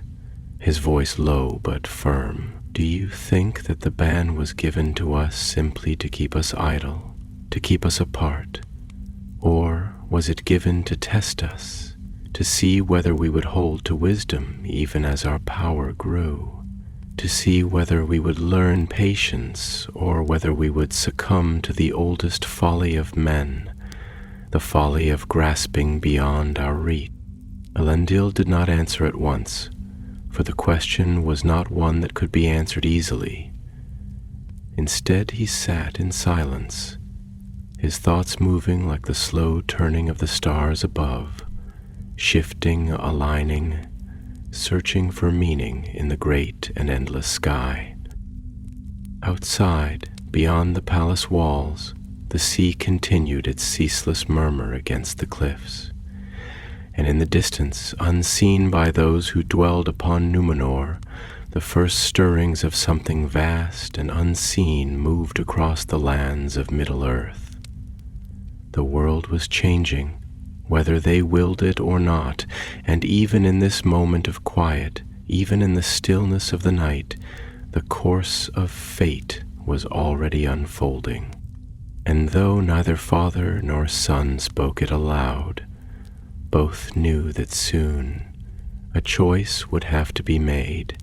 his voice low but firm. "Do you think that the ban was given to us simply to keep us idle, to keep us apart? Or was it given to test us, to see whether we would hold to wisdom even as our power grew, to see whether we would learn patience or whether we would succumb to the oldest folly of men, the folly of grasping beyond our reach?" Elendil did not answer at once, for the question was not one that could be answered easily. Instead, he sat in silence, his thoughts moving like the slow turning of the stars above, shifting, aligning, searching for meaning in the great and endless sky. Outside, beyond the palace walls, the sea continued its ceaseless murmur against the cliffs, and in the distance, unseen by those who dwelled upon Númenor, the first stirrings of something vast and unseen moved across the lands of Middle-earth. The world was changing, whether they willed it or not, and even in this moment of quiet, even in the stillness of the night, the course of fate was already unfolding. And though neither father nor son spoke it aloud, both knew that soon a choice would have to be made.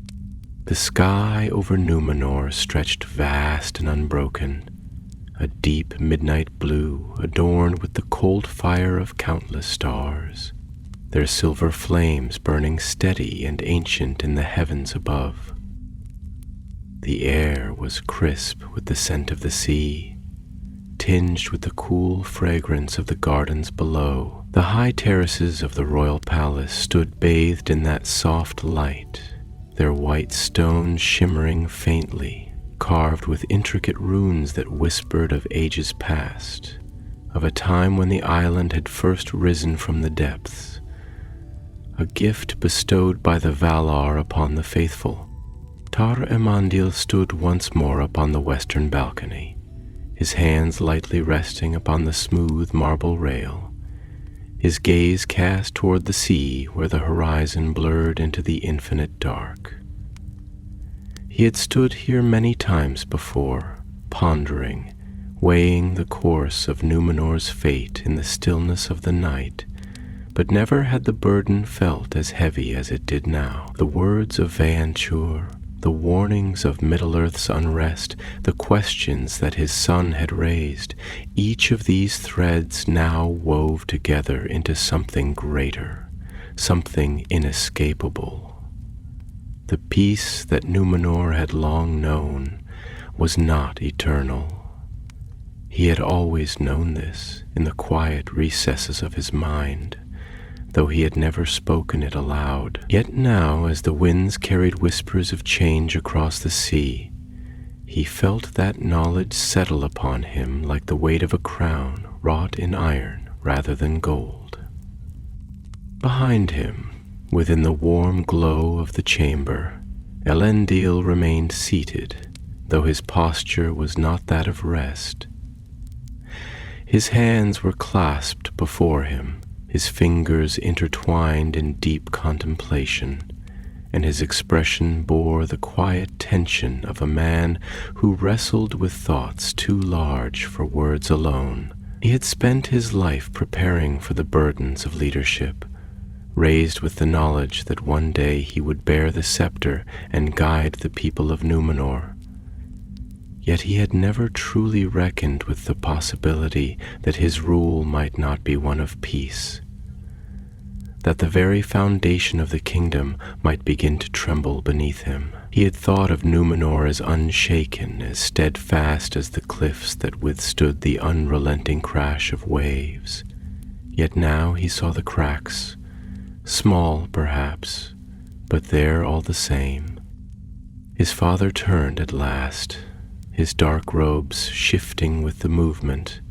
The sky over Númenor stretched vast and unbroken, a deep midnight blue adorned with the cold fire of countless stars, their silver flames burning steady and ancient in the heavens above. The air was crisp with the scent of the sea, tinged with the cool fragrance of the gardens below. The high terraces of the royal palace stood bathed in that soft light, their white stones shimmering faintly, carved with intricate runes that whispered of ages past, of a time when the island had first risen from the depths, a gift bestowed by the Valar upon the faithful. Tar-Amandil stood once more upon the western balcony, his hands lightly resting upon the smooth marble rail, his gaze cast toward the sea where the horizon blurred into the infinite dark. He had stood here many times before, pondering, weighing the course of Númenor's fate in the stillness of the night, but never had the burden felt as heavy as it did now. The words of Vainchur, the warnings of Middle-earth's unrest, the questions that his son had raised, each of these threads now wove together into something greater, something inescapable. The peace that Númenor had long known was not eternal. He had always known this in the quiet recesses of his mind, though he had never spoken it aloud. Yet now, as the winds carried whispers of change across the sea, he felt that knowledge settle upon him like the weight of a crown wrought in iron rather than gold. Behind him, within the warm glow of the chamber, Elendil remained seated, though his posture was not that of rest. His hands were clasped before him, his fingers intertwined in deep contemplation, and his expression bore the quiet tension of a man who wrestled with thoughts too large for words alone. He had spent his life preparing for the burdens of leadership, raised with the knowledge that one day he would bear the scepter and guide the people of Númenor. Yet he had never truly reckoned with the possibility that his rule might not be one of peace, that the very foundation of the kingdom might begin to tremble beneath him. He had thought of Númenor as unshaken, as steadfast as the cliffs that withstood the unrelenting crash of waves. Yet now he saw the cracks, Small, perhaps, but there all the same. His father turned at last, his dark robes shifting with the movement,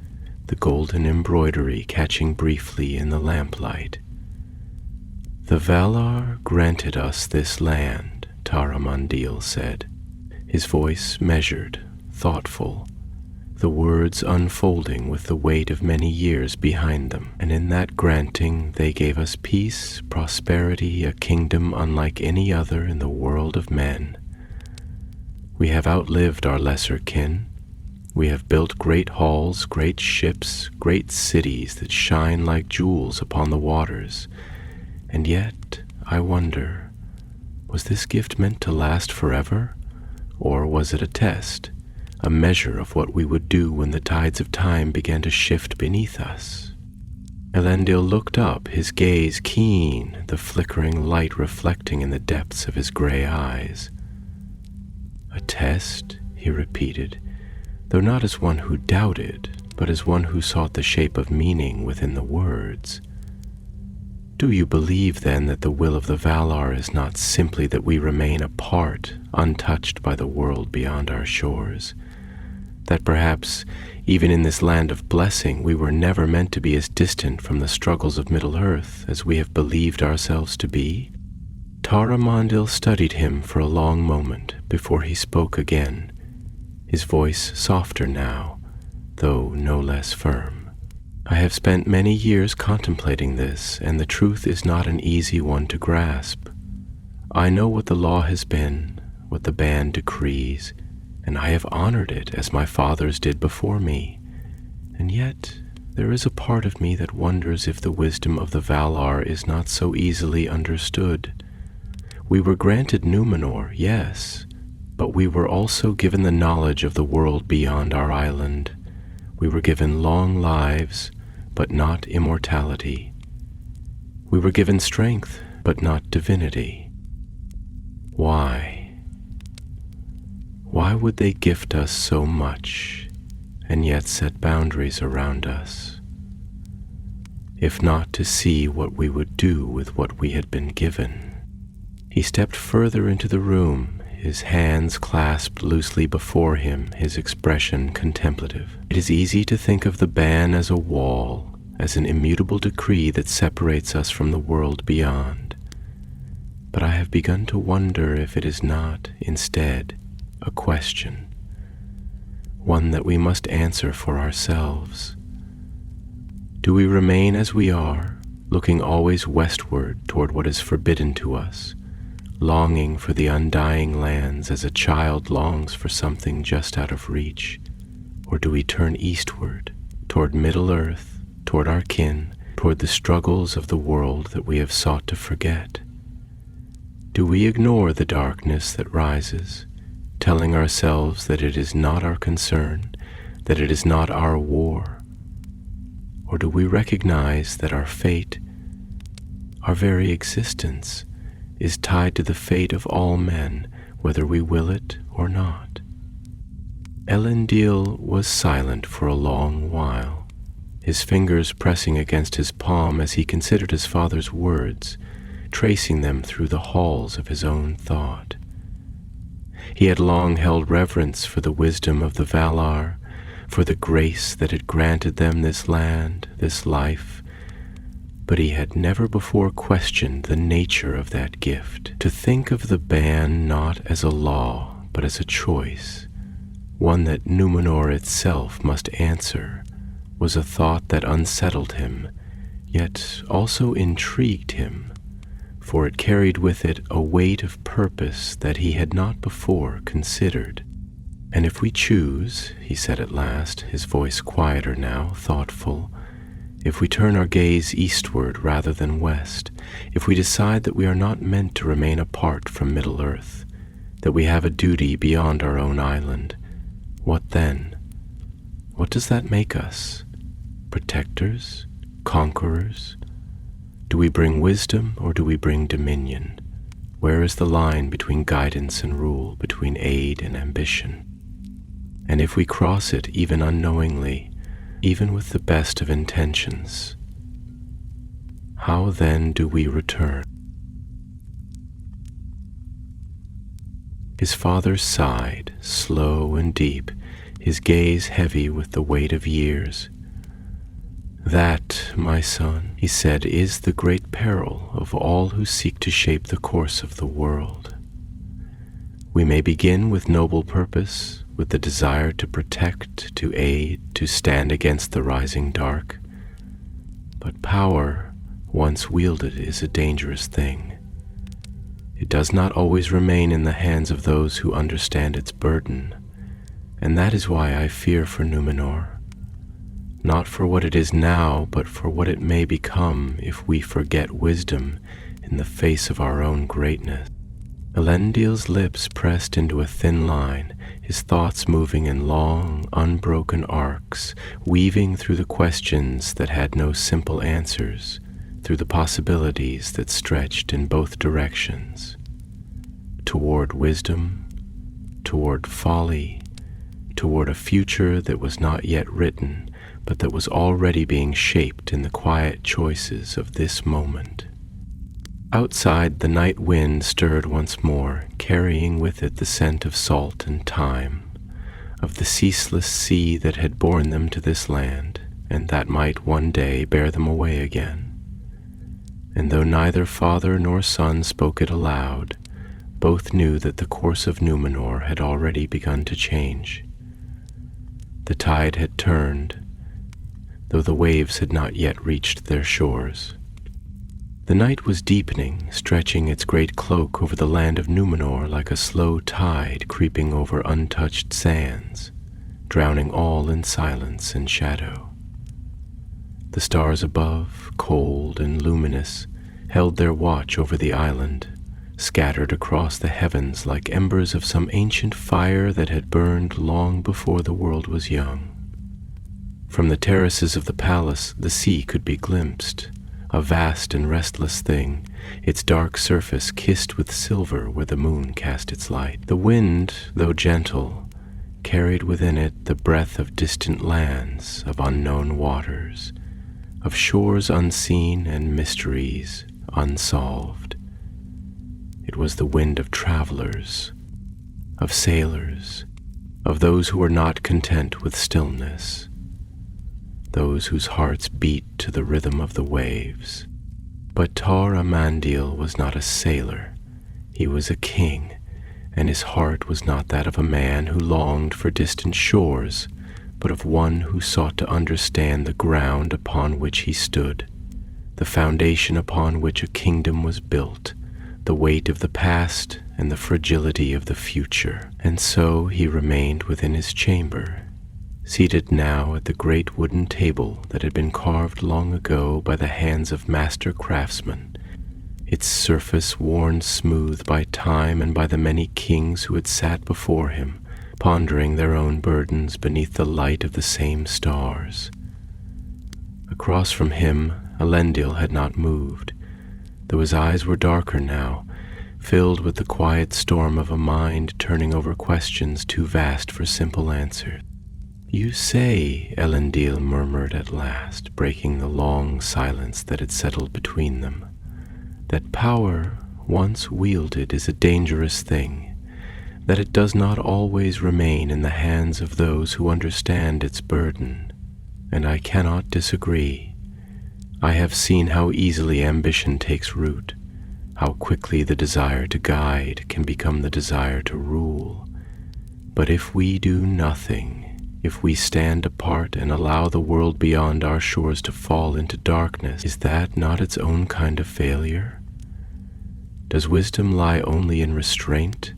the golden embroidery catching briefly in the lamplight. "The Valar granted us this land," Tar-Amandil said, his voice measured, thoughtful, the words unfolding with the weight of many years behind them. "And in that granting they gave us peace, prosperity, a kingdom unlike any other in the world of men. We have outlived our lesser kin. We have built great halls, great ships, great cities that shine like jewels upon the waters. And yet, I wonder, was this gift meant to last forever? Or was it a test, a measure of what we would do when the tides of time began to shift beneath us?" Elendil looked up, his gaze keen, the flickering light reflecting in the depths of his gray eyes. "A test," he repeated, though not as one who doubted, but as one who sought the shape of meaning within the words. "Do you believe, then, that the will of the Valar is not simply that we remain apart, untouched by the world beyond our shores? That perhaps, even in this land of blessing, we were never meant to be as distant from the struggles of Middle-earth as we have believed ourselves to be?" Tar-Amandil studied him for a long moment before he spoke again, his voice softer now, though no less firm. "I have spent many years contemplating this, and the truth is not an easy one to grasp. I know what the law has been, what the ban decrees, and I have honored it as my fathers did before me. And yet there is a part of me that wonders if the wisdom of the Valar is not so easily understood. We were granted Númenor, yes, but we were also given the knowledge of the world beyond our island. We were given long lives, but not immortality. We were given strength, but not divinity. Why? Why would they gift us so much, and yet set boundaries around us? If not to see what we would do with what we had been given." He stepped further into the room, his hands clasped loosely before him, his expression contemplative. "It is easy to think of the ban as a wall, as an immutable decree that separates us from the world beyond. But I have begun to wonder if it is not, instead, a question, one that we must answer for ourselves. Do we remain as we are, looking always westward toward what is forbidden to us, longing for the undying lands as a child longs for something just out of reach? Or do we turn eastward, toward Middle-earth, toward our kin, toward the struggles of the world that we have sought to forget? Do we ignore the darkness that rises, telling ourselves that it is not our concern, that it is not our war? Or do we recognize that our fate, our very existence, is tied to the fate of all men, whether we will it or not? Elendil was silent for a long while, his fingers pressing against his palm as he considered his father's words, tracing them through the halls of his own thought. He had long held reverence for the wisdom of the Valar, for the grace that had granted them this land, this life, but he had never before questioned the nature of that gift. To think of the ban not as a law, but as a choice, one that Númenor itself must answer, was a thought that unsettled him, yet also intrigued him, for it carried with it a weight of purpose that he had not before considered. "And if we choose," he said at last, his voice quieter now, thoughtful, "if we turn our gaze eastward rather than west, if we decide that we are not meant to remain apart from Middle-earth, that we have a duty beyond our own island, what then? What does that make us? Protectors? Conquerors? Do we bring wisdom or do we bring dominion? Where is the line between guidance and rule, between aid and ambition? And if we cross it even unknowingly, even with the best of intentions, How then do we return? His father sighed, slow and deep, his gaze heavy with the weight of years. That, my son, he said, is the great peril of all who seek to shape the course of the world. We may begin with noble purpose, with the desire to protect, to aid, to stand against the rising dark. But power, once wielded, is a dangerous thing. It does not always remain in the hands of those who understand its burden, and that is why I fear for Númenor. Not for what it is now, but for what it may become if we forget wisdom in the face of our own greatness. Elendil's lips pressed into a thin line, his thoughts moving in long, unbroken arcs, weaving through the questions that had no simple answers, through the possibilities that stretched in both directions. Toward wisdom, toward folly, toward a future that was not yet written, but that was already being shaped in the quiet choices of this moment. Outside, the night wind stirred once more, carrying with it the scent of salt and thyme, of the ceaseless sea that had borne them to this land, and that might one day bear them away again. And though neither father nor son spoke it aloud, both knew that the course of Númenor had already begun to change. The tide had turned, though the waves had not yet reached their shores. The night was deepening, stretching its great cloak over the land of Númenor like a slow tide creeping over untouched sands, drowning all in silence and shadow. The stars above, cold and luminous, held their watch over the island, scattered across the heavens like embers of some ancient fire that had burned long before the world was young. From the terraces of the palace, the sea could be glimpsed, a vast and restless thing, its dark surface kissed with silver where the moon cast its light. The wind, though gentle, carried within it the breath of distant lands, of unknown waters, of shores unseen and mysteries unsolved. It was the wind of travelers, of sailors, of those who were not content with stillness, those whose hearts beat to the rhythm of the waves. But Tar-Amandil was not a sailor. He was a king, and his heart was not that of a man who longed for distant shores, but of one who sought to understand the ground upon which he stood, the foundation upon which a kingdom was built, the weight of the past and the fragility of the future. And so he remained within his chamber, seated now at the great wooden table that had been carved long ago by the hands of master craftsmen, its surface worn smooth by time and by the many kings who had sat before him, pondering their own burdens beneath the light of the same stars. Across from him, Elendil had not moved, though his eyes were darker now, filled with the quiet storm of a mind turning over questions too vast for simple answers. "You say," Elendil murmured at last, breaking the long silence that had settled between them, "that power, once wielded, is a dangerous thing, that it does not always remain in the hands of those who understand its burden, and I cannot disagree. I have seen how easily ambition takes root, how quickly the desire to guide can become the desire to rule. But if we do nothing, if we stand apart and allow the world beyond our shores to fall into darkness, is that not its own kind of failure? Does wisdom lie only in restraint,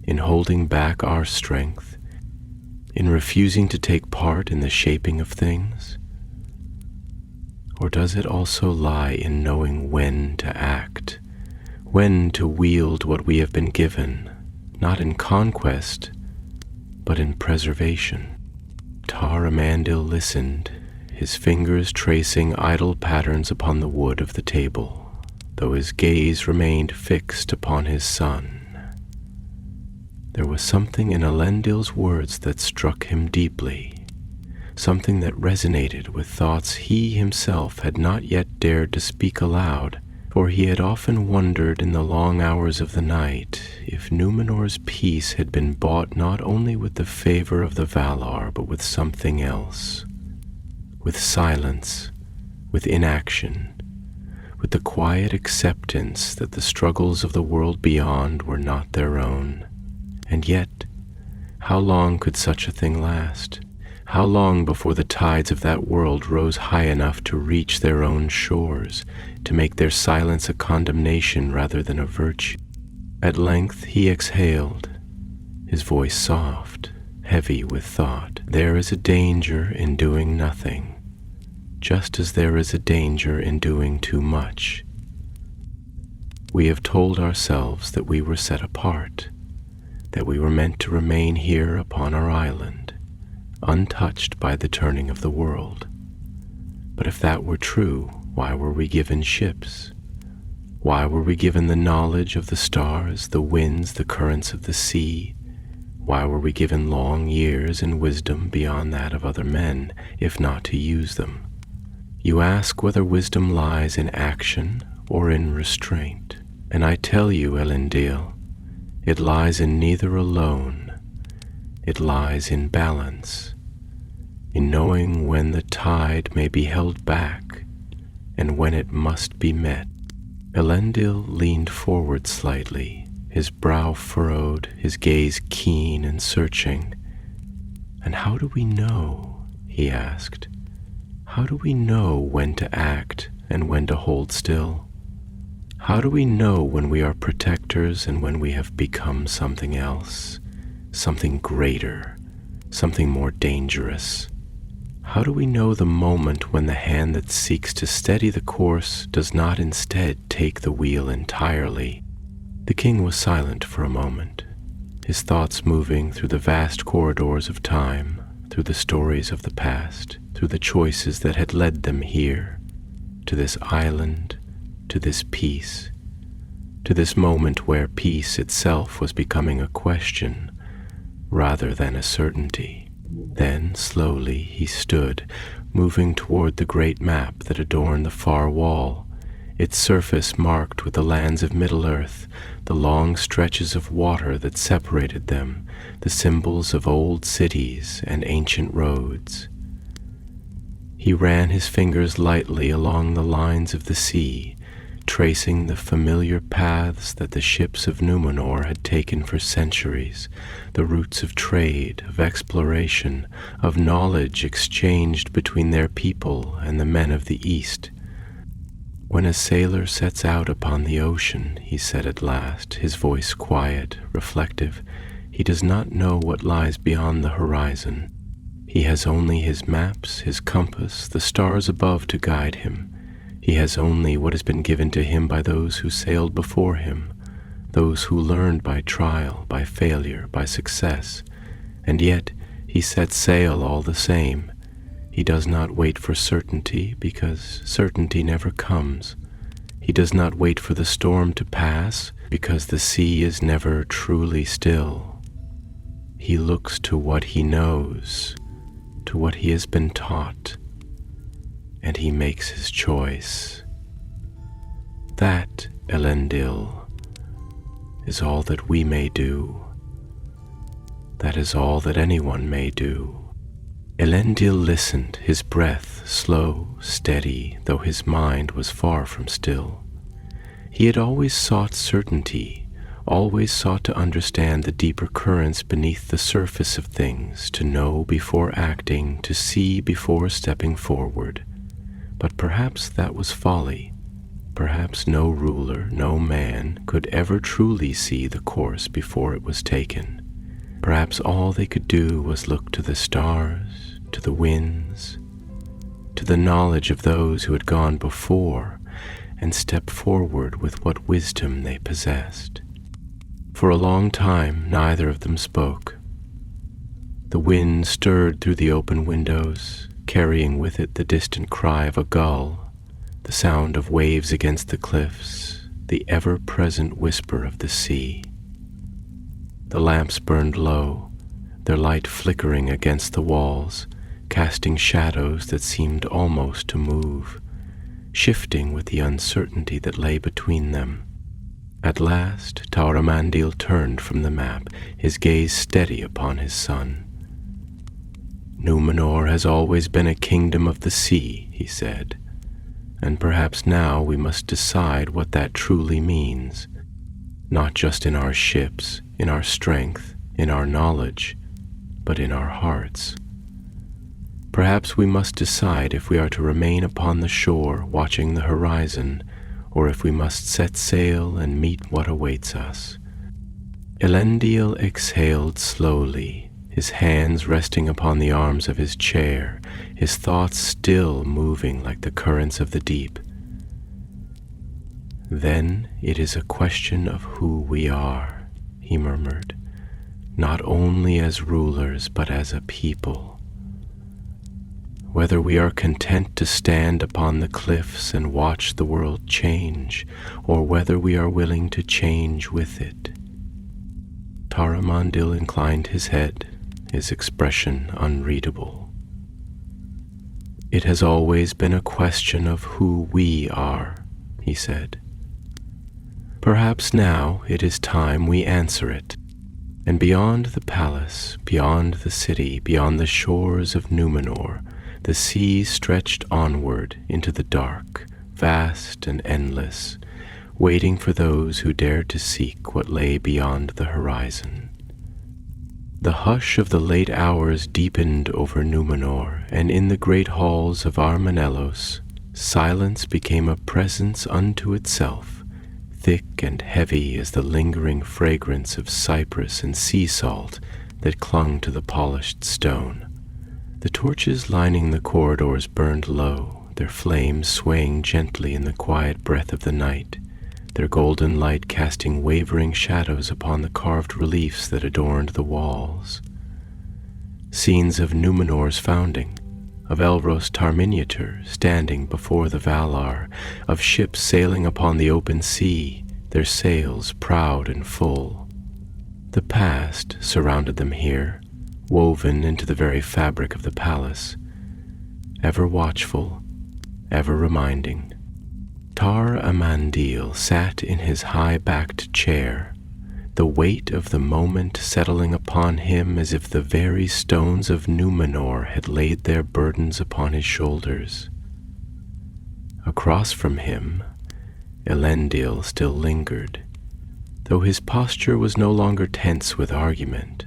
in holding back our strength, in refusing to take part in the shaping of things? Or does it also lie in knowing when to act, when to wield what we have been given, not in conquest, but in preservation?" Tar-Amandil listened, his fingers tracing idle patterns upon the wood of the table, though his gaze remained fixed upon his son. There was something in Elendil's words that struck him deeply, something that resonated with thoughts he himself had not yet dared to speak aloud, for he had often wondered in the long hours of the night if Númenor's peace had been bought not only with the favor of the Valar, but with something else, with silence, with inaction, with the quiet acceptance that the struggles of the world beyond were not their own. And yet, how long could such a thing last? How long before the tides of that world rose high enough to reach their own shores, to make their silence a condemnation rather than a virtue? At length he exhaled, his voice soft, heavy with thought. There is a danger in doing nothing, just as there is a danger in doing too much. We have told ourselves that we were set apart, that we were meant to remain here upon our island, untouched by the turning of the world. But if that were true, why were we given ships? Why were we given the knowledge of the stars, the winds, the currents of the sea? Why were we given long years and wisdom beyond that of other men, if not to use them? You ask whether wisdom lies in action or in restraint, and I tell you, Elendil, it lies in neither alone. It lies in balance, in knowing when the tide may be held back and when it must be met. Elendil leaned forward slightly, his brow furrowed, his gaze keen and searching. "And how do we know?" he asked. "How do we know when to act and when to hold still? How do we know when we are protectors and when we have become something else, something greater, something more dangerous? How do we know the moment when the hand that seeks to steady the course does not instead take the wheel entirely?" The king was silent for a moment, his thoughts moving through the vast corridors of time, through the stories of the past, through the choices that had led them here, to this island, to this peace, to this moment where peace itself was becoming a question rather than a certainty. Then, slowly, he stood, moving toward the great map that adorned the far wall, its surface marked with the lands of Middle-earth, the long stretches of water that separated them, the symbols of old cities and ancient roads. He ran his fingers lightly along the lines of the sea, tracing the familiar paths that the ships of Númenor had taken for centuries, the routes of trade, of exploration, of knowledge exchanged between their people and the men of the East. "When a sailor sets out upon the ocean," he said at last, his voice quiet, reflective, "he does not know what lies beyond the horizon. He has only his maps, his compass, the stars above to guide him. He has only what has been given to him by those who sailed before him, those who learned by trial, by failure, by success. And yet he sets sail all the same. He does not wait for certainty, because certainty never comes. He does not wait for the storm to pass, because the sea is never truly still. He looks to what he knows, to what he has been taught, and he makes his choice. That, Elendil, is all that we may do. That is all that anyone may do." Elendil listened, his breath slow, steady, though his mind was far from still. He had always sought certainty, always sought to understand the deeper currents beneath the surface of things, to know before acting, to see before stepping forward. But perhaps that was folly. Perhaps no ruler, no man could ever truly see the course before it was taken. Perhaps all they could do was look to the stars, to the winds, to the knowledge of those who had gone before, and step forward with what wisdom they possessed. For a long time, neither of them spoke. The wind stirred through the open windows, carrying with it the distant cry of a gull, the sound of waves against the cliffs, the ever-present whisper of the sea. The lamps burned low, their light flickering against the walls, casting shadows that seemed almost to move, shifting with the uncertainty that lay between them. At last, Tar-Amandil turned from the map, his gaze steady upon his son. "Númenor has always been a kingdom of the sea," he said, "and perhaps now we must decide what that truly means, not just in our ships, in our strength, in our knowledge, but in our hearts. Perhaps we must decide if we are to remain upon the shore watching the horizon, or if we must set sail and meet what awaits us." Elendil exhaled slowly, his hands resting upon the arms of his chair, his thoughts still moving like the currents of the deep. "Then it is a question of who we are," he murmured, "not only as rulers but as a people. Whether we are content to stand upon the cliffs and watch the world change, or whether we are willing to change with it." Tar-Amandil inclined his head, his expression unreadable. "It has always been a question of who we are," he said. "Perhaps now it is time we answer it. And beyond the palace, beyond the city, beyond the shores of Númenor, the sea stretched onward into the dark, vast and endless, waiting for those who dared to seek what lay beyond the horizon. The hush of the late hours deepened over Númenor, and in the great halls of Armanelos, silence became a presence unto itself, thick and heavy as the lingering fragrance of cypress and sea salt that clung to the polished stone. The torches lining the corridors burned low, their flames swaying gently in the quiet breath of the night, their golden light casting wavering shadows upon the carved reliefs that adorned the walls. Scenes of Númenor's founding, of Elros Tar-Miniatur standing before the Valar, of ships sailing upon the open sea, their sails proud and full. The past surrounded them here, woven into the very fabric of the palace, ever watchful, ever reminding. Tar-Amandil sat in his high-backed chair, the weight of the moment settling upon him as if the very stones of Númenor had laid their burdens upon his shoulders. Across from him, Elendil still lingered, though his posture was no longer tense with argument,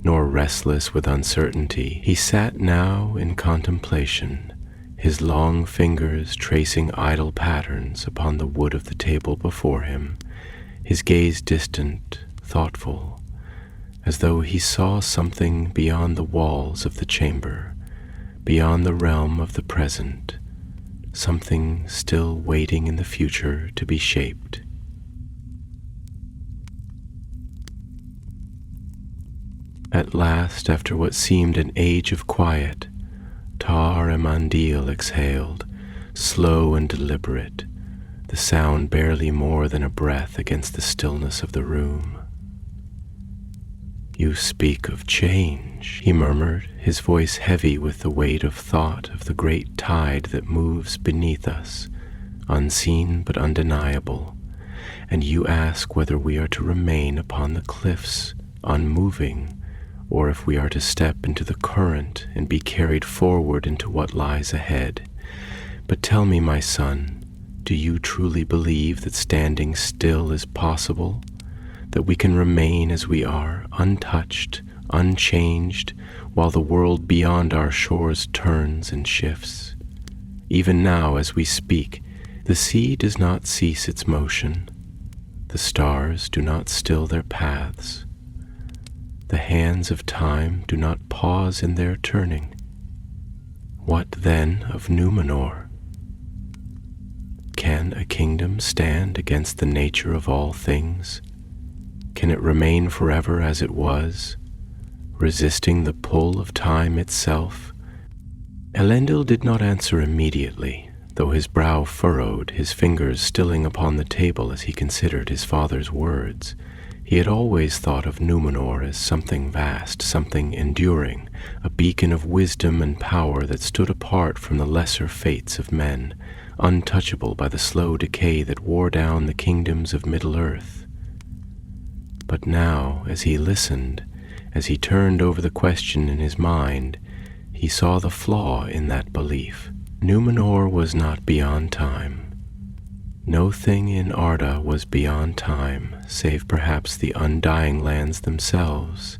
nor restless with uncertainty. He sat now in contemplation, his long fingers tracing idle patterns upon the wood of the table before him, his gaze distant, thoughtful, as though he saw something beyond the walls of the chamber, beyond the realm of the present, something still waiting in the future to be shaped. At last, after what seemed an age of quiet, Tar-Amandil exhaled, slow and deliberate, the sound barely more than a breath against the stillness of the room. "You speak of change," he murmured, his voice heavy with the weight of thought of the great tide that moves beneath us, unseen but undeniable, "and you ask whether we are to remain upon the cliffs, unmoving, or if we are to step into the current and be carried forward into what lies ahead. But tell me, my son, do you truly believe that standing still is possible, that we can remain as we are, untouched, unchanged, while the world beyond our shores turns and shifts? Even now, as we speak, the sea does not cease its motion. The stars do not still their paths. The hands of time do not pause in their turning. What then of Númenor? Can a kingdom stand against the nature of all things? Can it remain forever as it was, resisting the pull of time itself? Elendil did not answer immediately, though his brow furrowed, his fingers stilling upon the table as he considered his father's words. He had always thought of Númenor as something vast, something enduring, a beacon of wisdom and power that stood apart from the lesser fates of men, untouchable by the slow decay that wore down the kingdoms of Middle-earth. But now, as he listened, as he turned over the question in his mind, he saw the flaw in that belief. Númenor was not beyond time. No thing in Arda was beyond time, save perhaps the undying lands themselves,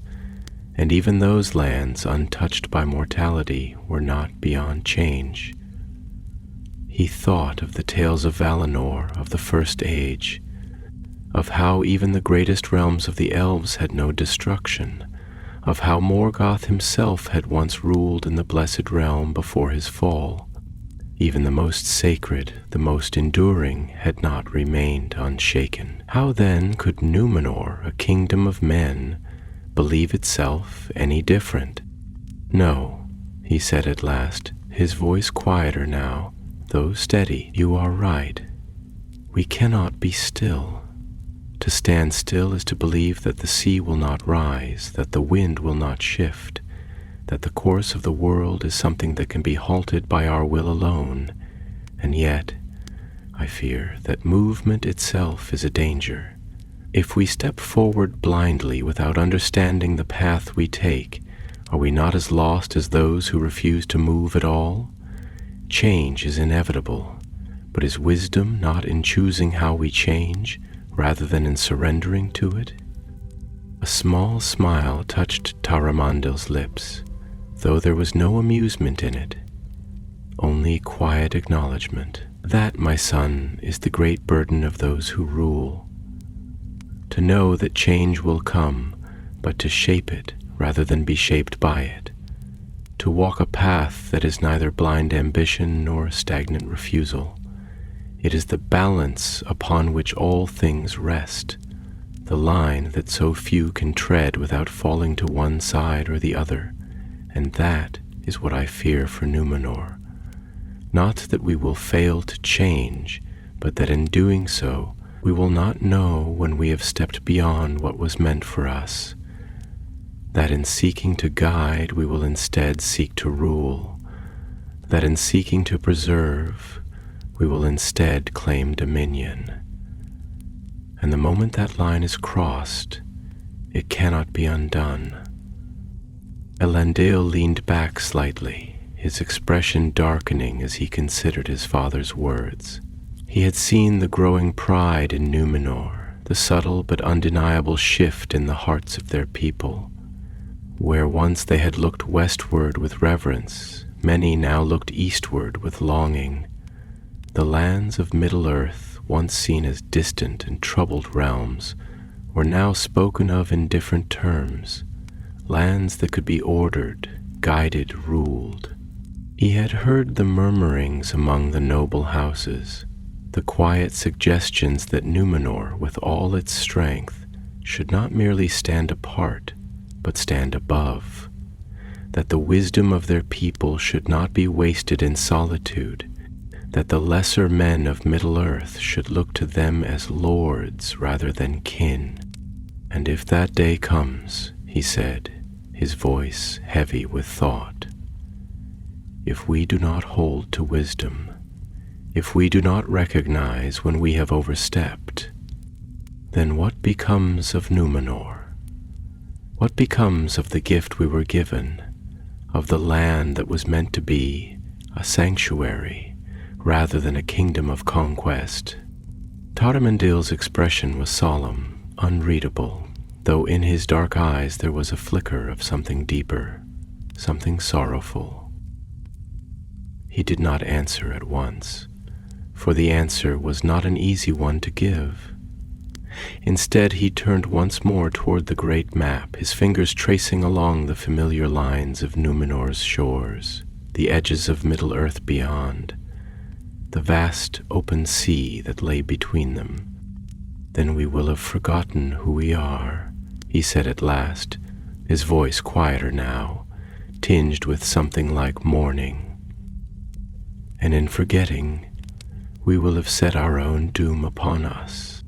and even those lands, untouched by mortality, were not beyond change. He thought of the tales of Valinor, of the First Age, of how even the greatest realms of the elves had no destruction, of how Morgoth himself had once ruled in the Blessed Realm before his fall. Even the most sacred, the most enduring, had not remained unshaken. How then could Númenor, a kingdom of men, believe itself any different? No, he said at last, his voice quieter now, though steady. You are right. We cannot be still. To stand still is to believe that the sea will not rise, that the wind will not shift, that the course of the world is something that can be halted by our will alone, and yet, I fear that movement itself is a danger. If we step forward blindly without understanding the path we take, are we not as lost as those who refuse to move at all? Change is inevitable, but is wisdom not in choosing how we change, rather than in surrendering to it? A small smile touched Tar-Amandil's lips, though there was no amusement in it, only quiet acknowledgement. That, my son, is the great burden of those who rule. To know that change will come, but to shape it rather than be shaped by it. To walk a path that is neither blind ambition nor stagnant refusal. It is the balance upon which all things rest, the line that so few can tread without falling to one side or the other. And that is what I fear for Númenor. Not that we will fail to change, but that in doing so, we will not know when we have stepped beyond what was meant for us. That in seeking to guide, we will instead seek to rule. That in seeking to preserve, we will instead claim dominion. And the moment that line is crossed, it cannot be undone. Elendil leaned back slightly, his expression darkening as he considered his father's words. He had seen the growing pride in Númenor, the subtle but undeniable shift in the hearts of their people. Where once they had looked westward with reverence, many now looked eastward with longing. The lands of Middle-earth, once seen as distant and troubled realms, were now spoken of in different terms. Lands that could be ordered, guided, ruled. He had heard the murmurings among the noble houses, the quiet suggestions that Númenor, with all its strength, should not merely stand apart, but stand above, that the wisdom of their people should not be wasted in solitude, that the lesser men of Middle-earth should look to them as lords rather than kin. And if that day comes, he said, his voice heavy with thought, if we do not hold to wisdom, if we do not recognize when we have overstepped, then what becomes of Númenor? What becomes of the gift we were given, of the land that was meant to be a sanctuary rather than a kingdom of conquest? Tar-Amandil's expression was solemn, unreadable, though in his dark eyes there was a flicker of something deeper, something sorrowful. He did not answer at once, for the answer was not an easy one to give. Instead, he turned once more toward the great map, his fingers tracing along the familiar lines of Númenor's shores, the edges of Middle-earth beyond, the vast open sea that lay between them. Then we will have forgotten who we are, he said at last, his voice quieter now, tinged with something like mourning. And in forgetting, we will have set our own doom upon us.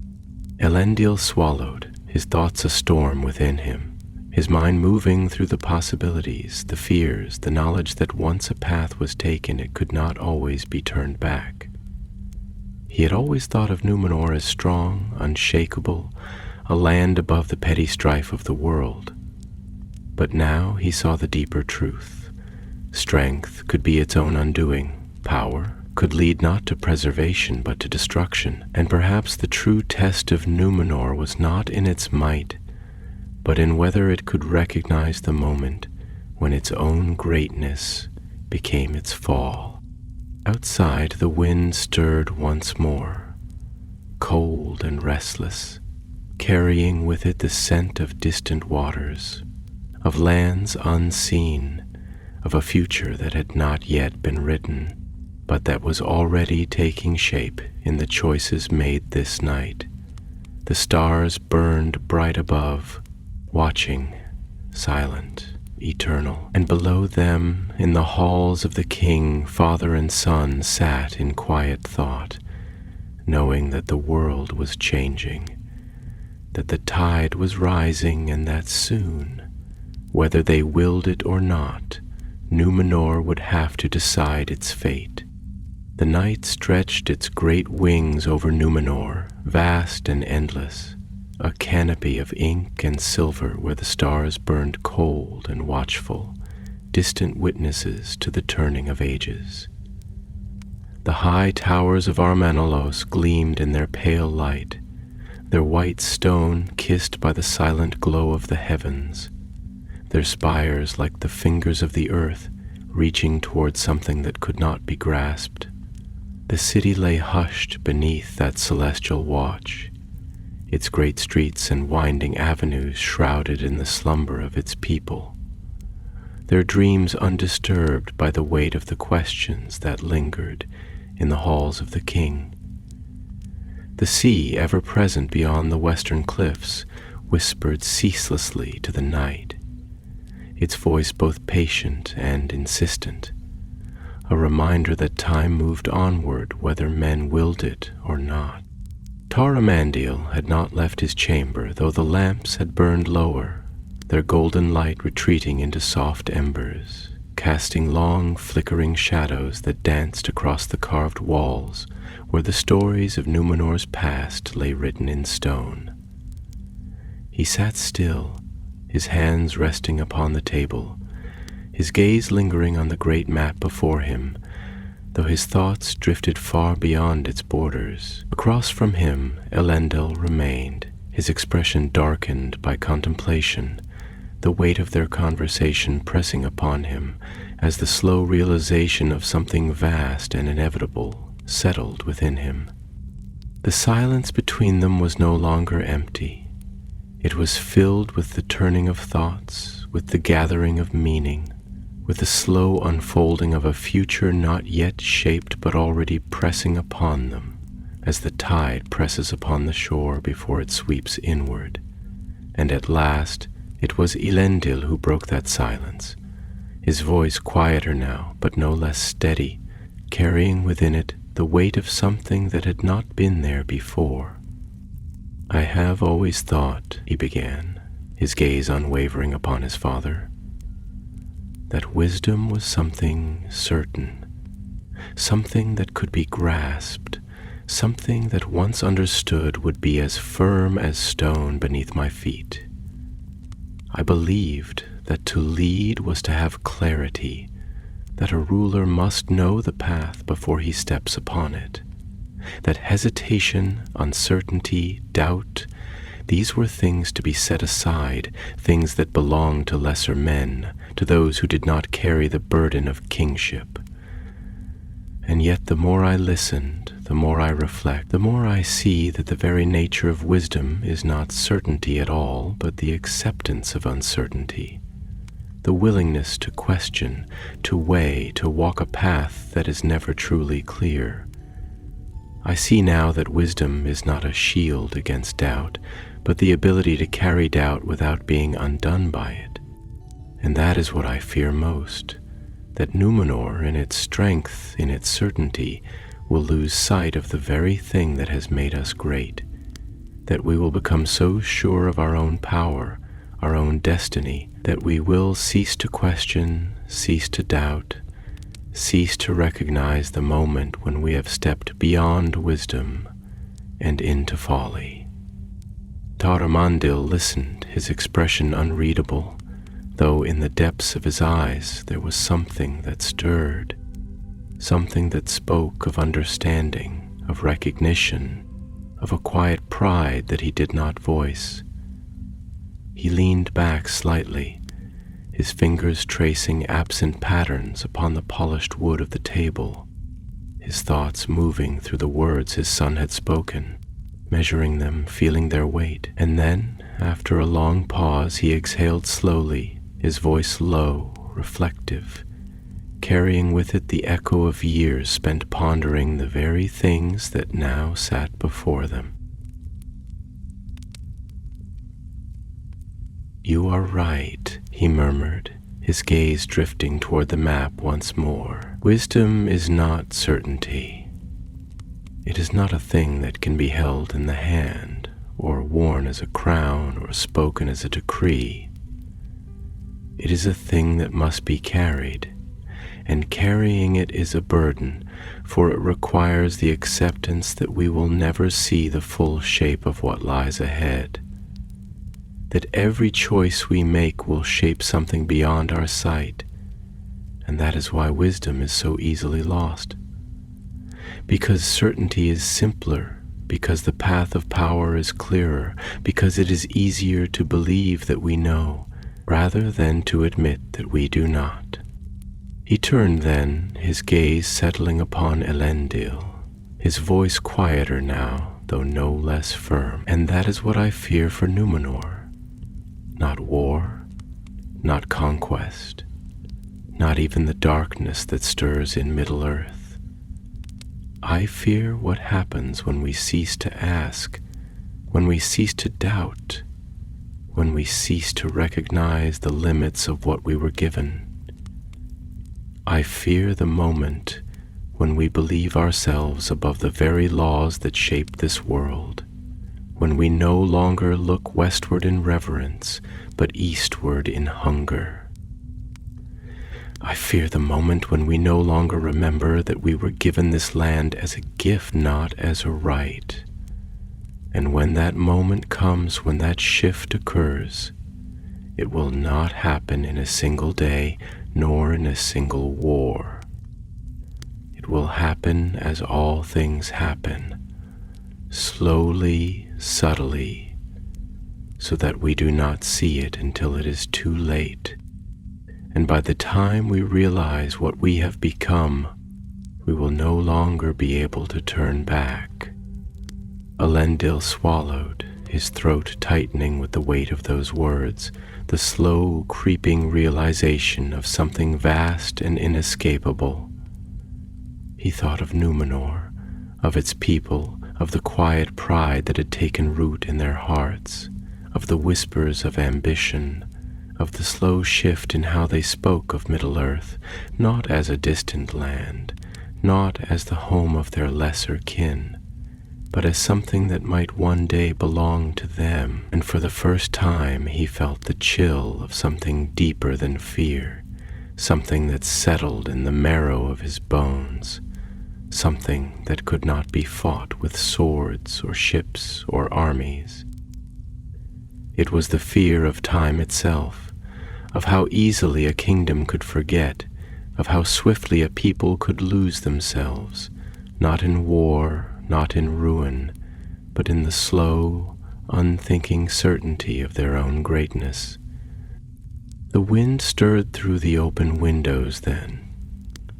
Elendil swallowed, his thoughts a storm within him, his mind moving through the possibilities, the fears, the knowledge that once a path was taken, it could not always be turned back. He had always thought of Númenor as strong, unshakable, a land above the petty strife of the world. But now he saw the deeper truth. Strength could be its own undoing. Power could lead not to preservation but to destruction. And perhaps the true test of Númenor was not in its might, but in whether it could recognize the moment when its own greatness became its fall. Outside, the wind stirred once more, cold and restless, carrying with it the scent of distant waters, of lands unseen, of a future that had not yet been written, but that was already taking shape in the choices made this night. The stars burned bright above, watching, silent, eternal, and below them, in the halls of the king, father and son sat in quiet thought, knowing that the world was changing, that the tide was rising, and that soon, whether they willed it or not, Númenor would have to decide its fate. The night stretched its great wings over Númenor, vast and endless, a canopy of ink and silver where the stars burned cold and watchful, distant witnesses to the turning of ages. The high towers of Armanelos gleamed in their pale light, their white stone kissed by the silent glow of the heavens, their spires like the fingers of the earth reaching toward something that could not be grasped. The city lay hushed beneath that celestial watch, its great streets and winding avenues shrouded in the slumber of its people, their dreams undisturbed by the weight of the questions that lingered in the halls of the king. The sea, ever present beyond the western cliffs, whispered ceaselessly to the night, its voice both patient and insistent, a reminder that time moved onward whether men willed it or not. Tar-Amandil had not left his chamber, though the lamps had burned lower, their golden light retreating into soft embers, casting long flickering shadows that danced across the carved walls where the stories of Númenor's past lay written in stone. He sat still, his hands resting upon the table, his gaze lingering on the great map before him, though his thoughts drifted far beyond its borders. Across from him, Elendil remained, his expression darkened by contemplation, the weight of their conversation pressing upon him as the slow realization of something vast and inevitable settled within him. The silence between them was no longer empty. It was filled with the turning of thoughts, with the gathering of meaning, with the slow unfolding of a future not yet shaped but already pressing upon them, as the tide presses upon the shore before it sweeps inward. And at last it was Elendil who broke that silence, his voice quieter now, but no less steady, carrying within it the weight of something that had not been there before. "I have always thought," he began, his gaze unwavering upon his father, "that wisdom was something certain, something that could be grasped, something that once understood would be as firm as stone beneath my feet. I believed that to lead was to have clarity, that a ruler must know the path before he steps upon it, that hesitation, uncertainty, doubt, these were things to be set aside, things that belonged to lesser men, to those who did not carry the burden of kingship. And yet the more I listened, the more I reflect, the more I see that the very nature of wisdom is not certainty at all, but the acceptance of uncertainty, the willingness to question, to weigh, to walk a path that is never truly clear. I see now that wisdom is not a shield against doubt, but the ability to carry doubt without being undone by it. And that is what I fear most, that Númenor, in its strength, in its certainty, will lose sight of the very thing that has made us great, that we will become so sure of our own power, our own destiny, that we will cease to question, cease to doubt, cease to recognize the moment when we have stepped beyond wisdom and into folly. Tar-Amandil listened, his expression unreadable, though in the depths of his eyes there was something that stirred, something that spoke of understanding, of recognition, of a quiet pride that he did not voice. He leaned back slightly, his fingers tracing absent patterns upon the polished wood of the table, his thoughts moving through the words his son had spoken, measuring them, feeling their weight. And then, after a long pause, he exhaled slowly, his voice low, reflective, carrying with it the echo of years spent pondering the very things that now sat before them. "You are right," he murmured, his gaze drifting toward the map once more. "Wisdom is not certainty. It is not a thing that can be held in the hand, or worn as a crown, or spoken as a decree. It is a thing that must be carried, and carrying it is a burden, for it requires the acceptance that we will never see the full shape of what lies ahead, that every choice we make will shape something beyond our sight, and that is why wisdom is so easily lost. Because certainty is simpler, because the path of power is clearer, because it is easier to believe that we know, rather than to admit that we do not." He turned then, his gaze settling upon Elendil, his voice quieter now, though no less firm. "And that is what I fear for Númenor. Not war, not conquest, not even the darkness that stirs in Middle-earth. I fear what happens when we cease to ask, when we cease to doubt, when we cease to recognize the limits of what we were given. I fear the moment when we believe ourselves above the very laws that shape this world, when we no longer look westward in reverence, but eastward in hunger. I fear the moment when we no longer remember that we were given this land as a gift, not as a right. And when that moment comes, when that shift occurs, it will not happen in a single day, nor in a single war. It will happen as all things happen, slowly, subtly, so that we do not see it until it is too late. And by the time we realize what we have become, we will no longer be able to turn back." Elendil swallowed, his throat tightening with the weight of those words, the slow, creeping realization of something vast and inescapable. He thought of Númenor, of its people, of the quiet pride that had taken root in their hearts, of the whispers of ambition, of the slow shift in how they spoke of Middle-earth, not as a distant land, not as the home of their lesser kin, but as something that might one day belong to them. And for the first time he felt the chill of something deeper than fear, something that settled in the marrow of his bones, something that could not be fought with swords or ships or armies. It was the fear of time itself, of how easily a kingdom could forget, of how swiftly a people could lose themselves, not in war, not in ruin, but in the slow, unthinking certainty of their own greatness. The wind stirred through the open windows then,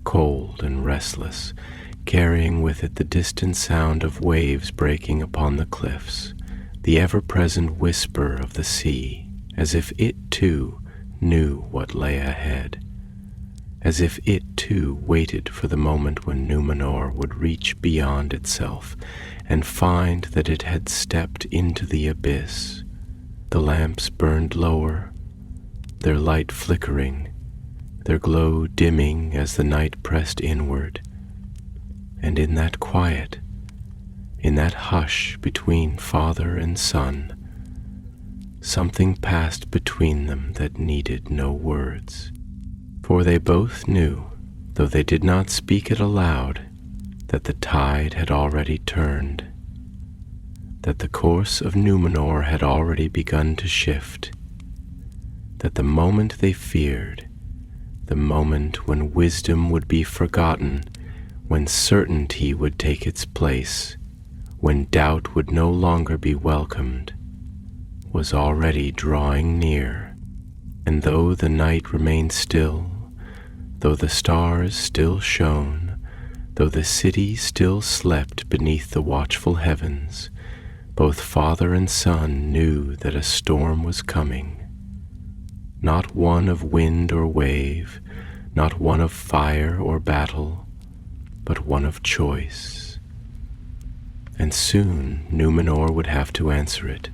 cold and restless, carrying with it the distant sound of waves breaking upon the cliffs, the ever-present whisper of the sea, as if it too knew what lay ahead, as if it too waited for the moment when Númenor would reach beyond itself and find that it had stepped into the abyss. The lamps burned lower, their light flickering, their glow dimming as the night pressed inward, and in that quiet, in that hush between father and son, something passed between them that needed no words. For they both knew, though they did not speak it aloud, that the tide had already turned, that the course of Númenor had already begun to shift, that the moment they feared, the moment when wisdom would be forgotten, when certainty would take its place, when doubt would no longer be welcomed, was already drawing near. And though the night remained still, though the stars still shone, though the city still slept beneath the watchful heavens, both father and son knew that a storm was coming. Not one of wind or wave, not one of fire or battle, but one of choice. And soon Númenor would have to answer it.